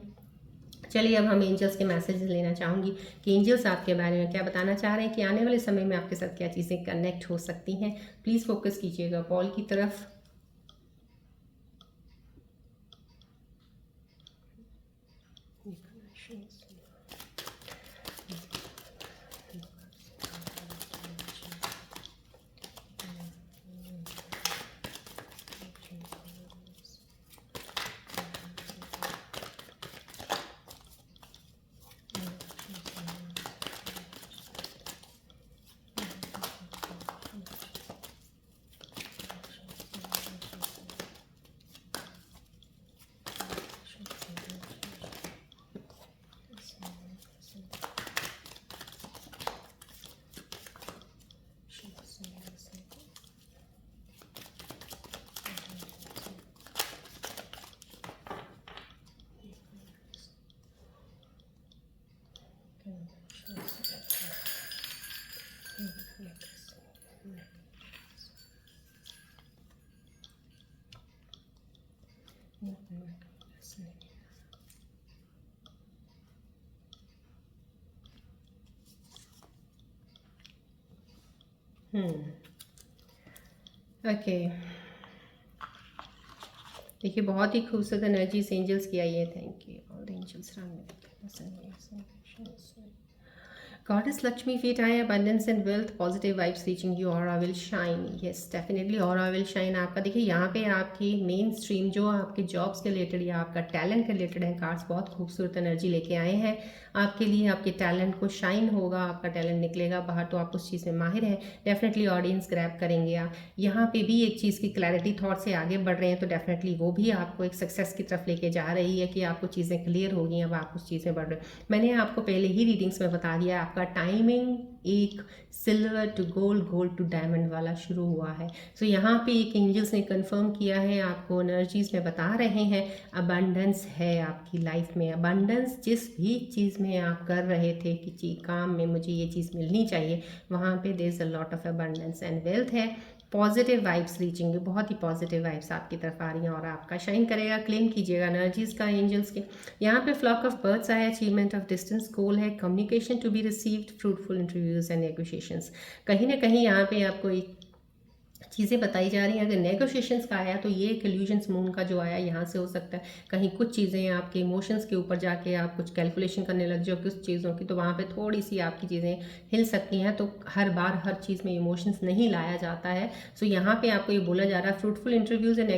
चलिए अब हम एंजल्स के मैसेज लेना चाहूँगी कि एंजल्स आपके बारे में क्या बताना चाह रहे हैं, कि आने वाले समय में आपके साथ क्या चीज़ें कनेक्ट हो सकती हैं। प्लीज़ फोकस कीजिएगा बॉल की तरफ। ओके, देखिए बहुत ही खूबसूरत एनर्जी एंजल्स की आई है। Thank you all the angels around me. Goddess Lakshmi feet high, abundance and wealth, positive vibes reaching you, aura will shine. Yes, definitely aura will shine आपका। देखिए यहाँ पे आपकी मेन स्ट्रीम जो आपके जॉब्स के रिलेटेड या आपका टैलेंट के रिलेटेड है, कार्ड्स बहुत खूबसूरत एनर्जी लेके आए हैं आपके लिए। आपके टैलेंट को शाइन होगा, आपका टैलेंट निकलेगा बाहर, तो आप उस चीज़ में माहिर हैं, डेफिनेटली ऑडियंस ग्रैब करेंगे आप। यहाँ पे भी एक चीज़ की क्लैरिटी, थॉट से आगे बढ़ रहे हैं, तो डेफिनेटली वो भी आपको एक सक्सेस की तरफ लेके जा रही है कि आपको चीज़ें क्लियर हो गई, अब आप उस चीज़ में बढ़ रहे हैं। मैंने आपको पहले ही रीडिंग्स में बता दिया, आपका टाइमिंग एक silver to gold, gold to diamond वाला शुरू हुआ है। सो यहाँ पे एक एंजल्स ने कंफर्म किया है, आपको एनर्जीज में बता रहे हैं अबंडेंस है आपकी लाइफ में। अबंडेंस, जिस भी चीज़ में आप कर रहे थे कि काम में मुझे ये चीज़ मिलनी चाहिए, वहाँ पे there is a lot of abundance and wealth है। पॉजिटिव वाइब्स रीचिंग, बहुत ही पॉजिटिव वाइब्स आपकी तरफ आ रही हैं और आपका शाइन करेगा। क्लेम कीजिएगा एनर्जीज का एंजल्स के। यहाँ पे फ्लॉक ऑफ बर्ड्स आया, अचीवमेंट ऑफ डिस्टेंस गोल है, communication to be received, fruitful interviews and negotiations. कहीं ना कहीं यहाँ पे आपको एक चीज़ें बताई जा रही हैं। अगर नेगोशिएशंस का आया तो ये एक इल्यूजन्स मून का जो आया यहाँ से हो सकता है। कहीं कुछ चीज़ें आपके इमोशंस के ऊपर जाके आप कुछ कैलकुलेशन करने लग जाओ कुछ चीज़ों की, तो वहाँ पे थोड़ी सी आपकी चीज़ें हिल सकती हैं। तो हर बार हर चीज़ में इमोशंस नहीं लाया जाता है। सो यहाँ पे आपको ये बोला जा रहा है फ्रूटफुल इंटरव्यूज़ एंड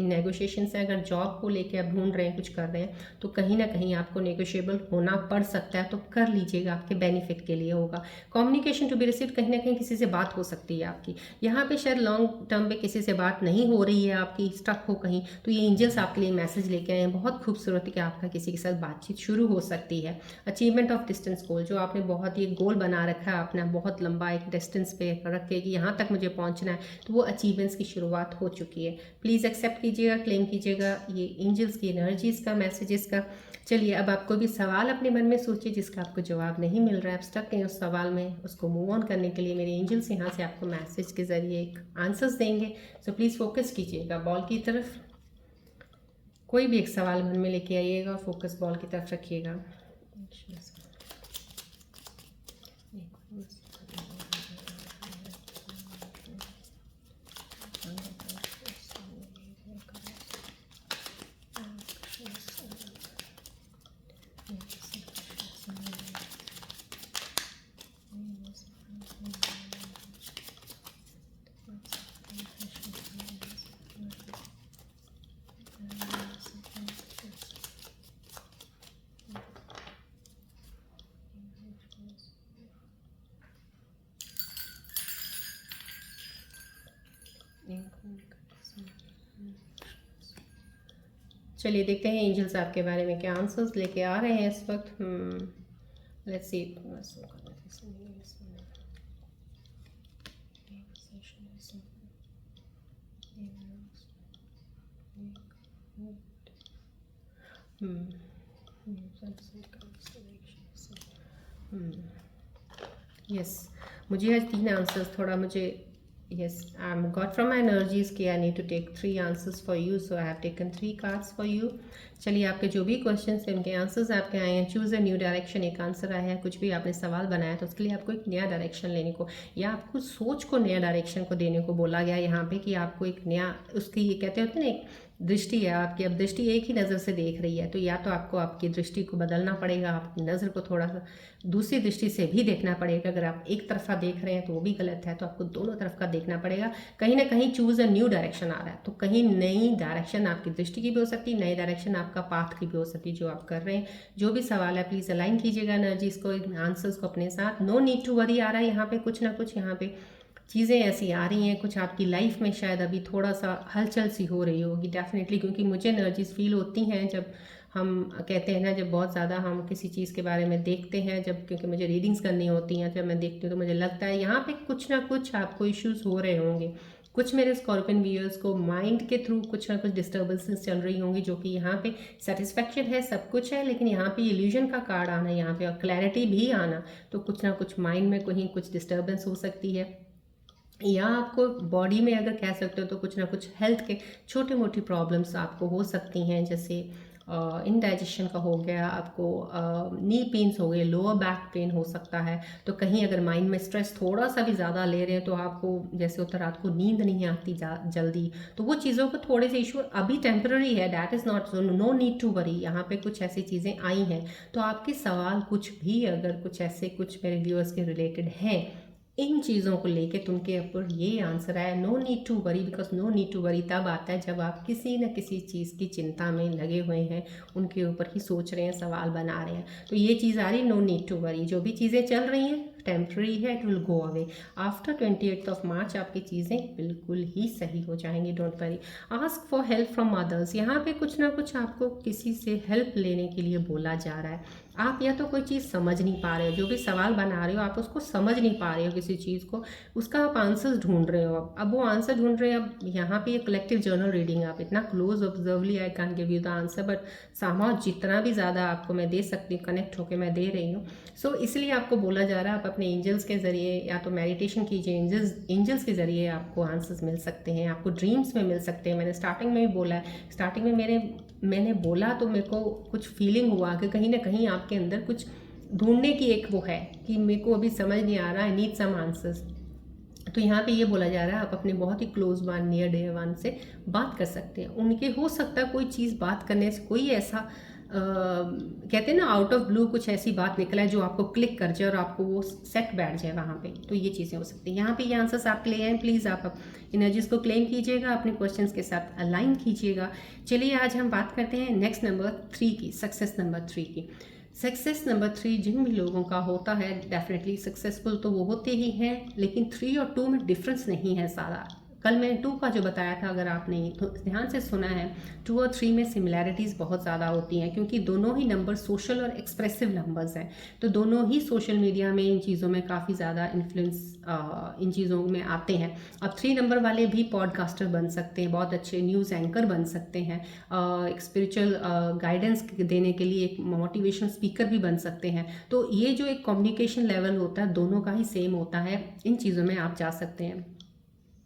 नेगोशिएशन है। अगर जॉब को लेकर आप ढूंढ रहे हैं, कुछ कर रहे हैं, तो कहीं ना कहीं आपको नेगोशिएबल होना पड़ सकता है, तो कर लीजिएगा, आपके बेनिफिट के लिए होगा। कम्युनिकेशन टू बी रिसीव्ड, कहीं ना कहीं किसी से बात हो सकती है आपकी। यहाँ पे शायद लॉन्ग टर्म पे किसी से बात नहीं हो रही है आपकी, स्टक हो कहीं, तो ये एंजल्स आपके लिए मैसेज लेके आए हैं बहुत खूबसूरत कि आपका किसी के साथ बातचीत शुरू हो सकती है। अचीवमेंट ऑफ डिस्टेंस गोल, जो आपने बहुत ही गोल बना रखा है अपना, बहुत लंबा एक डिस्टेंस पे रख के कि यहाँ तक मुझे पहुँचना है, तो वो अचीवमेंट्स की शुरुआत हो चुकी है। प्लीज़ एक्सेप्ट कीजिएगा, क्लेम कीजिएगा ये एंजल्स की एनर्जीज़ का, मैसेजेस का। चलिए अब आप कोई भी सवाल अपने मन में सोचिए जिसका आपको जवाब नहीं मिल रहा है, आप स्टक हैं उस सवाल में, उसको मूव ऑन करने के लिए मेरे एंजल्स यहाँ से आपको मैसेज के ज़रिए एक आंसर्स देंगे। सो प्लीज़ फोकस कीजिएगा बॉल की तरफ। कोई भी एक सवाल मन में लेके आइएगा, फोकस बॉल की तरफ रखिएगा। चलिए देखते हैं एंजल्स आपके बारे में क्या आंसर्स लेके आ रहे हैं इस वक्त। Let's see. यस, मुझे आज 3 आंसर्स, थोड़ा मुझे yes, I'm got from my energies कि I need to take 3 answers for you, so I have taken 3 cards for you। चलिए आपके जो भी क्वेश्चंस हैं उनके आंसर्स आपके आए हैं। चूज़ अ न्यू डायरेक्शन, एक आंसर आया है। कुछ भी आपने सवाल बनाया तो उसके लिए आपको एक नया डायरेक्शन लेने को या आपको सोच को नया डायरेक्शन को देने को बोला गया यहाँ पे कि आपको एक नया, उसकी ये कहते होते हैं ना, एक दृष्टि है आपकी, अब दृष्टि एक ही नज़र से देख रही है, तो या तो आपको आपकी दृष्टि को बदलना पड़ेगा, आपकी नज़र को थोड़ा सा दूसरी दृष्टि से भी देखना पड़ेगा। अगर आप एक तरफा देख रहे हैं तो वो भी गलत है, तो आपको दोनों तरफ का देखना पड़ेगा। कहीं ना कहीं चूज़ अ न्यू डायरेक्शन आ रहा है, तो कहीं नई डायरेक्शन आपकी दृष्टि की भी हो सकती है, नई डायरेक्शन आपका पाथ की भी हो सकती है जो आप कर रहे हैं। जो भी सवाल है प्लीज़ अलाइन कीजिएगा एनर्जीज को, आंसर्स को अपने साथ। नो नीड टू वरी आ रहा है यहाँ पे, कुछ ना कुछ यहाँ पे चीज़ें ऐसी आ रही हैं, कुछ आपकी लाइफ में शायद अभी थोड़ा सा हलचल सी हो रही होगी डेफिनेटली, क्योंकि मुझे एनर्जीज फील होती हैं जब हम कहते हैं ना, जब बहुत ज़्यादा हम किसी चीज़ के बारे में देखते हैं, जब क्योंकि मुझे रीडिंग्स करनी होती हैं, जब मैं देखती हूँ तो मुझे लगता है यहाँ पे कुछ ना कुछ आपको इश्यूज हो रहे होंगे। कुछ मेरे स्कॉर्पियन व्यूअर्स को माइंड के थ्रू कुछ ना कुछ डिस्टर्बेंसेस चल रही होंगी, जो कि यहाँ पे सेटिस्फेक्शन है, सब कुछ है, लेकिन यहाँ पे इल्यूजन का कार्ड आना यहाँ पे और क्लैरिटी भी आना, तो कुछ ना कुछ माइंड में कहीं कुछ डिस्टर्बेंस हो सकती है, या आपको बॉडी में अगर कह सकते हो तो कुछ ना कुछ हेल्थ के छोटे मोटी प्रॉब्लम्स आपको हो सकती हैं, जैसे इंडाइजेशन का हो गया, आपको नी पेन्स हो गए, लोअर बैक पेन हो सकता है। तो कहीं अगर माइंड में स्ट्रेस थोड़ा सा भी ज़्यादा ले रहे हैं तो आपको जैसे होता रात को नींद नहीं आती जल्दी, तो वो चीज़ों को थोड़े से इशू अभी टेम्पररी है, that is not, no need to worry. यहाँ पे कुछ ऐसी चीज़ें आई हैं, तो आपके सवाल कुछ भी अगर कुछ ऐसे कुछ मेरे व्यूअर्स के रिलेटेड हैं इन चीज़ों को लेके, तो उनके ऊपर ये आंसर आया no need to worry, because no need to worry तब आता है जब आप किसी न किसी चीज़ की चिंता में लगे हुए हैं, उनके ऊपर ही सोच रहे हैं, सवाल बना रहे हैं, तो ये चीज़ आ रही नो नीड टू वरी। जो भी चीज़ें चल रही हैं टेम्प्रेरी है, it will go away. After 28 of March आपकी चीज़ें बिल्कुल ही सही हो जाएंगी, don't worry. Ask for help from others, यहाँ पे कुछ ना कुछ आपको किसी से हेल्प लेने के लिए बोला जा रहा है। आप या तो कोई चीज़ समझ नहीं पा रहे हो, जो भी सवाल बना रहे हो आप उसको समझ नहीं पा रहे हो किसी चीज़ को, उसका आप आंसर्स ढूंढ रहे हो। अब वो आंसर ढूंढ रहे हैं। अब यहाँ पे ये कलेक्टिव जर्नल रीडिंग, आप इतना क्लोज ऑब्जर्वली I can give you the answer, but सामाव जितना भी ज़्यादा आपको मैं दे सकती हूँ कनेक्ट होकर मैं दे रही हूँ। सो इसलिए आपको बोला जा रहा है आप अपने एंजल्स के ज़रिए या तो मेडिटेशन कीजिए, एंजल्स के ज़रिए आपको आंसर्स मिल सकते हैं, आपको ड्रीम्स में मिल सकते हैं। मैंने स्टार्टिंग में भी बोला है, स्टार्टिंग में मैंने बोला तो मेरे को कुछ फीलिंग हुआ कि कहीं ना कहीं आपके अंदर कुछ ढूंढने की एक वो है कि मेरे को अभी समझ नहीं आ रहा, आई नीड सम आंसर्स। तो यहाँ पे ये बोला जा रहा है आप अपने बहुत ही close one, near dear one से बात कर सकते हैं। उनके हो सकता है कोई चीज़ बात करने से कोई ऐसा कहते हैं ना आउट ऑफ ब्लू कुछ ऐसी बात निकला है जो आपको क्लिक कर जाए और आपको वो सेट बैठ जाए वहाँ पे, तो ये चीज़ें हो सकती हैं। यहाँ पे ये आंसर्स आपके लिए हैं, प्लीज़ आप एनर्जीज़ को क्लेम कीजिएगा, अपने क्वेश्चंस के साथ अलाइन कीजिएगा। चलिए आज हम बात करते हैं नेक्स्ट नंबर 3 की, सक्सेस नंबर 3 की। सक्सेस नंबर 3 जिन भी लोगों का होता है डेफिनेटली सक्सेसफुल तो वो होते ही हैं, लेकिन 3 और 2 में डिफरेंस नहीं है सारा। कल मैंने 2 का जो बताया था, अगर आपने ध्यान से सुना है, 2 और 3 में सिमिलैरिटीज़ बहुत ज़्यादा होती हैं क्योंकि दोनों ही नंबर सोशल और एक्सप्रेसिव नंबर्स हैं। तो दोनों ही सोशल मीडिया में इन चीज़ों में काफ़ी ज़्यादा इन्फ्लुएंस इन चीज़ों में आते हैं। अब 3 नंबर वाले भी पॉडकास्टर बन सकते हैं, बहुत अच्छे न्यूज़ एंकर बन सकते हैं, एक स्पिरिचुअल गाइडेंस देने के लिए एक मोटिवेशनल स्पीकर भी बन सकते हैं। तो ये जो एक कम्युनिकेशन लेवल होता है दोनों का ही सेम होता है, इन चीज़ों में आप जा सकते हैं।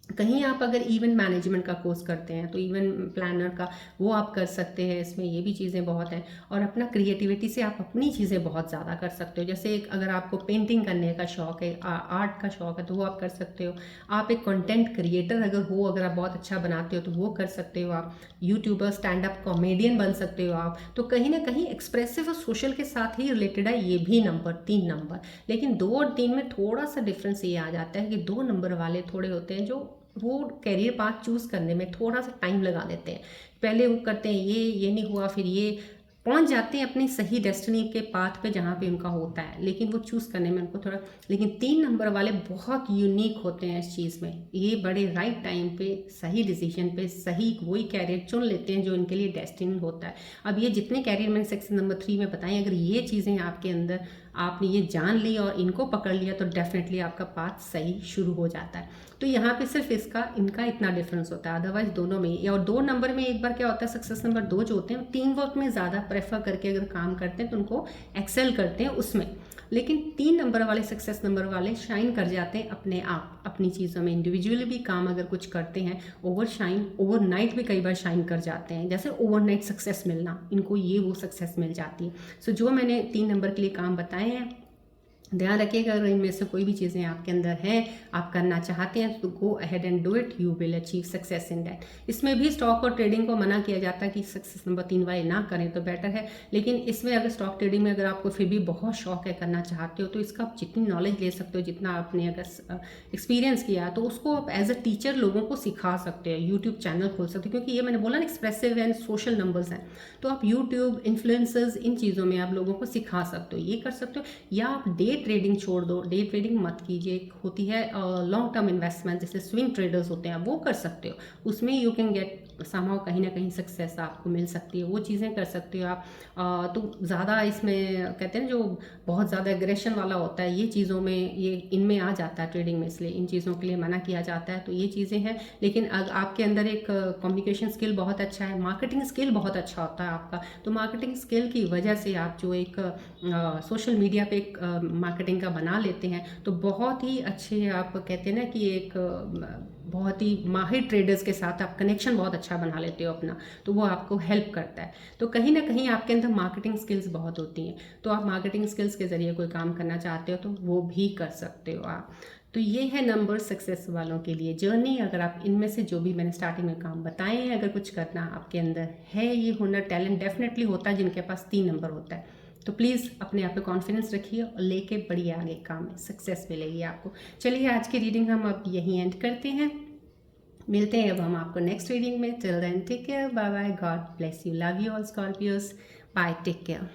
कहीं आप अगर इवेंट मैनेजमेंट का कोर्स करते हैं तो इवेंट प्लानर का वो आप कर सकते हैं, इसमें ये भी चीज़ें बहुत हैं। और अपना क्रिएटिविटी से आप अपनी चीज़ें बहुत ज़्यादा कर सकते हो। जैसे एक अगर आपको पेंटिंग करने का शौक़ है, आर्ट का शौक़ है, तो वो आप कर सकते हो। आप एक कंटेंट क्रिएटर अगर हो, अगर आप बहुत अच्छा बनाते हो तो वो कर सकते हो। आप यूट्यूबर, स्टैंड अप कॉमेडियन बन सकते हो आप। तो कहीं ना कहीं एक्सप्रेसिव और सोशल के साथ ही रिलेटेड है ये भी नंबर 3 नंबर। लेकिन 2 और 3 में थोड़ा सा डिफरेंस ये आ जाता है कि 2 नंबर वाले थोड़े होते हैं जो वो कैरियर पाथ चूज़ करने में थोड़ा सा टाइम लगा देते हैं। पहले वो करते हैं ये नहीं हुआ, फिर ये पहुंच जाते हैं अपनी सही डेस्टिनी के पाथ पे जहाँ पे उनका होता है, लेकिन वो चूज़ करने में उनको थोड़ा। लेकिन 3 नंबर वाले बहुत यूनिक होते हैं इस चीज़ में, ये बड़े राइट टाइम पे सही डिसीजन पे सही वही कैरियर चुन लेते हैं जो इनके लिए डेस्टिनी होता है। अब ये जितने कैरियर मैंने सेक्शन नंबर 3 में बताएं, अगर ये चीज़ें आपके अंदर आपने ये जान ली और इनको पकड़ लिया तो डेफिनेटली आपका पाथ सही शुरू हो जाता है। तो यहाँ पे सिर्फ इनका इतना डिफरेंस होता है, अदरवाइज दोनों में। और 2 नंबर में एक बार क्या होता है, सक्सेस नंबर 2 जो होते हैं टीम वर्क में ज़्यादा प्रेफर करके अगर काम करते हैं तो उनको एक्सेल करते हैं उसमें। लेकिन 3 नंबर वाले सक्सेस नंबर वाले शाइन कर जाते हैं अपने आप अपनी चीज़ों में। इंडिविजुअली भी काम अगर कुछ करते हैं ओवरनाइट भी कई बार शाइन कर जाते हैं। जैसे ओवरनाइट सक्सेस मिलना, इनको ये वो सक्सेस मिल जाती है। सो जो मैंने 3 नंबर के लिए काम बताए हैं, ध्यान रखिएगा अगर इनमें से कोई भी चीज़ें आपके अंदर हैं, आप करना चाहते हैं तो go ahead and do it, you will achieve success in that. इसमें भी स्टॉक और ट्रेडिंग को मना किया जाता है कि सक्सेस नंबर 3 वाले ना करें तो बेटर है। लेकिन इसमें अगर स्टॉक ट्रेडिंग में अगर आपको फिर भी बहुत शौक है, करना चाहते हो, तो इसका आप जितनी नॉलेज ले सकते हो, जितना आपने अगर एक्सपीरियंस किया तो उसको आप एज अ टीचर लोगों को सिखा सकते हो। यूट्यूब चैनल खोल सकते हो, क्योंकि ये मैंने बोला ना एक्सप्रेसिव एंड सोशल नंबर्स हैं, तो आप यूट्यूब इन्फ्लुएंसर्स इन चीज़ों में आप लोगों को सिखा सकते हो, ये कर सकते हो। या आप डे ट्रेडिंग छोड़ दो, डे ट्रेडिंग मत कीजिए। होती है लॉन्ग टर्म इन्वेस्टमेंट, जैसे स्विंग ट्रेडर्स होते हैं, वो कर सकते हो। उसमें यू कैन गेट समहाउ कहीं ना कहीं सक्सेस आपको मिल सकती है, वो चीज़ें कर सकते हो आप। तो ज़्यादा इसमें कहते हैं जो बहुत ज़्यादा एग्रेशन वाला होता है, ये चीज़ों में ये इनमें आ जाता है ट्रेडिंग में, इसलिए इन चीज़ों के लिए मना किया जाता है। तो ये चीज़ें हैं। लेकिन आपके अंदर एक कम्युनिकेशन स्किल बहुत अच्छा है, मार्केटिंग स्किल बहुत अच्छा होता है आपका, तो मार्केटिंग स्किल की वजह से आप जो एक सोशल मीडिया पे एक मार्केटिंग का बना लेते हैं तो बहुत ही अच्छे, आप कहते हैं ना कि एक बहुत ही माहिर ट्रेडर्स के साथ आप कनेक्शन बहुत अच्छा बना लेते हो अपना, तो वो आपको हेल्प करता है। तो कहीं ना कहीं आपके अंदर मार्केटिंग स्किल्स बहुत होती हैं, तो आप मार्केटिंग स्किल्स के ज़रिए कोई काम करना चाहते हो तो वो भी कर सकते हो आप। तो ये है नंबर सक्सेस वालों के लिए जर्नी। अगर आप इनमें से जो भी मैंने स्टार्टिंग में काम बताए हैं, अगर कुछ करना आपके अंदर है, ये हुनर टैलेंट डेफिनेटली होता है जिनके पास 3 नंबर होता है, तो प्लीज़ अपने आप पे कॉन्फिडेंस रखिए और लेके बढ़िए आगे काम में सक्सेस मिलेगी आपको। चलिए आज की रीडिंग हम अब यहीं एंड करते हैं, मिलते हैं अब हम आपको नेक्स्ट रीडिंग में। Till then take care, bye bye, God bless you, love you all Scorpios, bye, take care.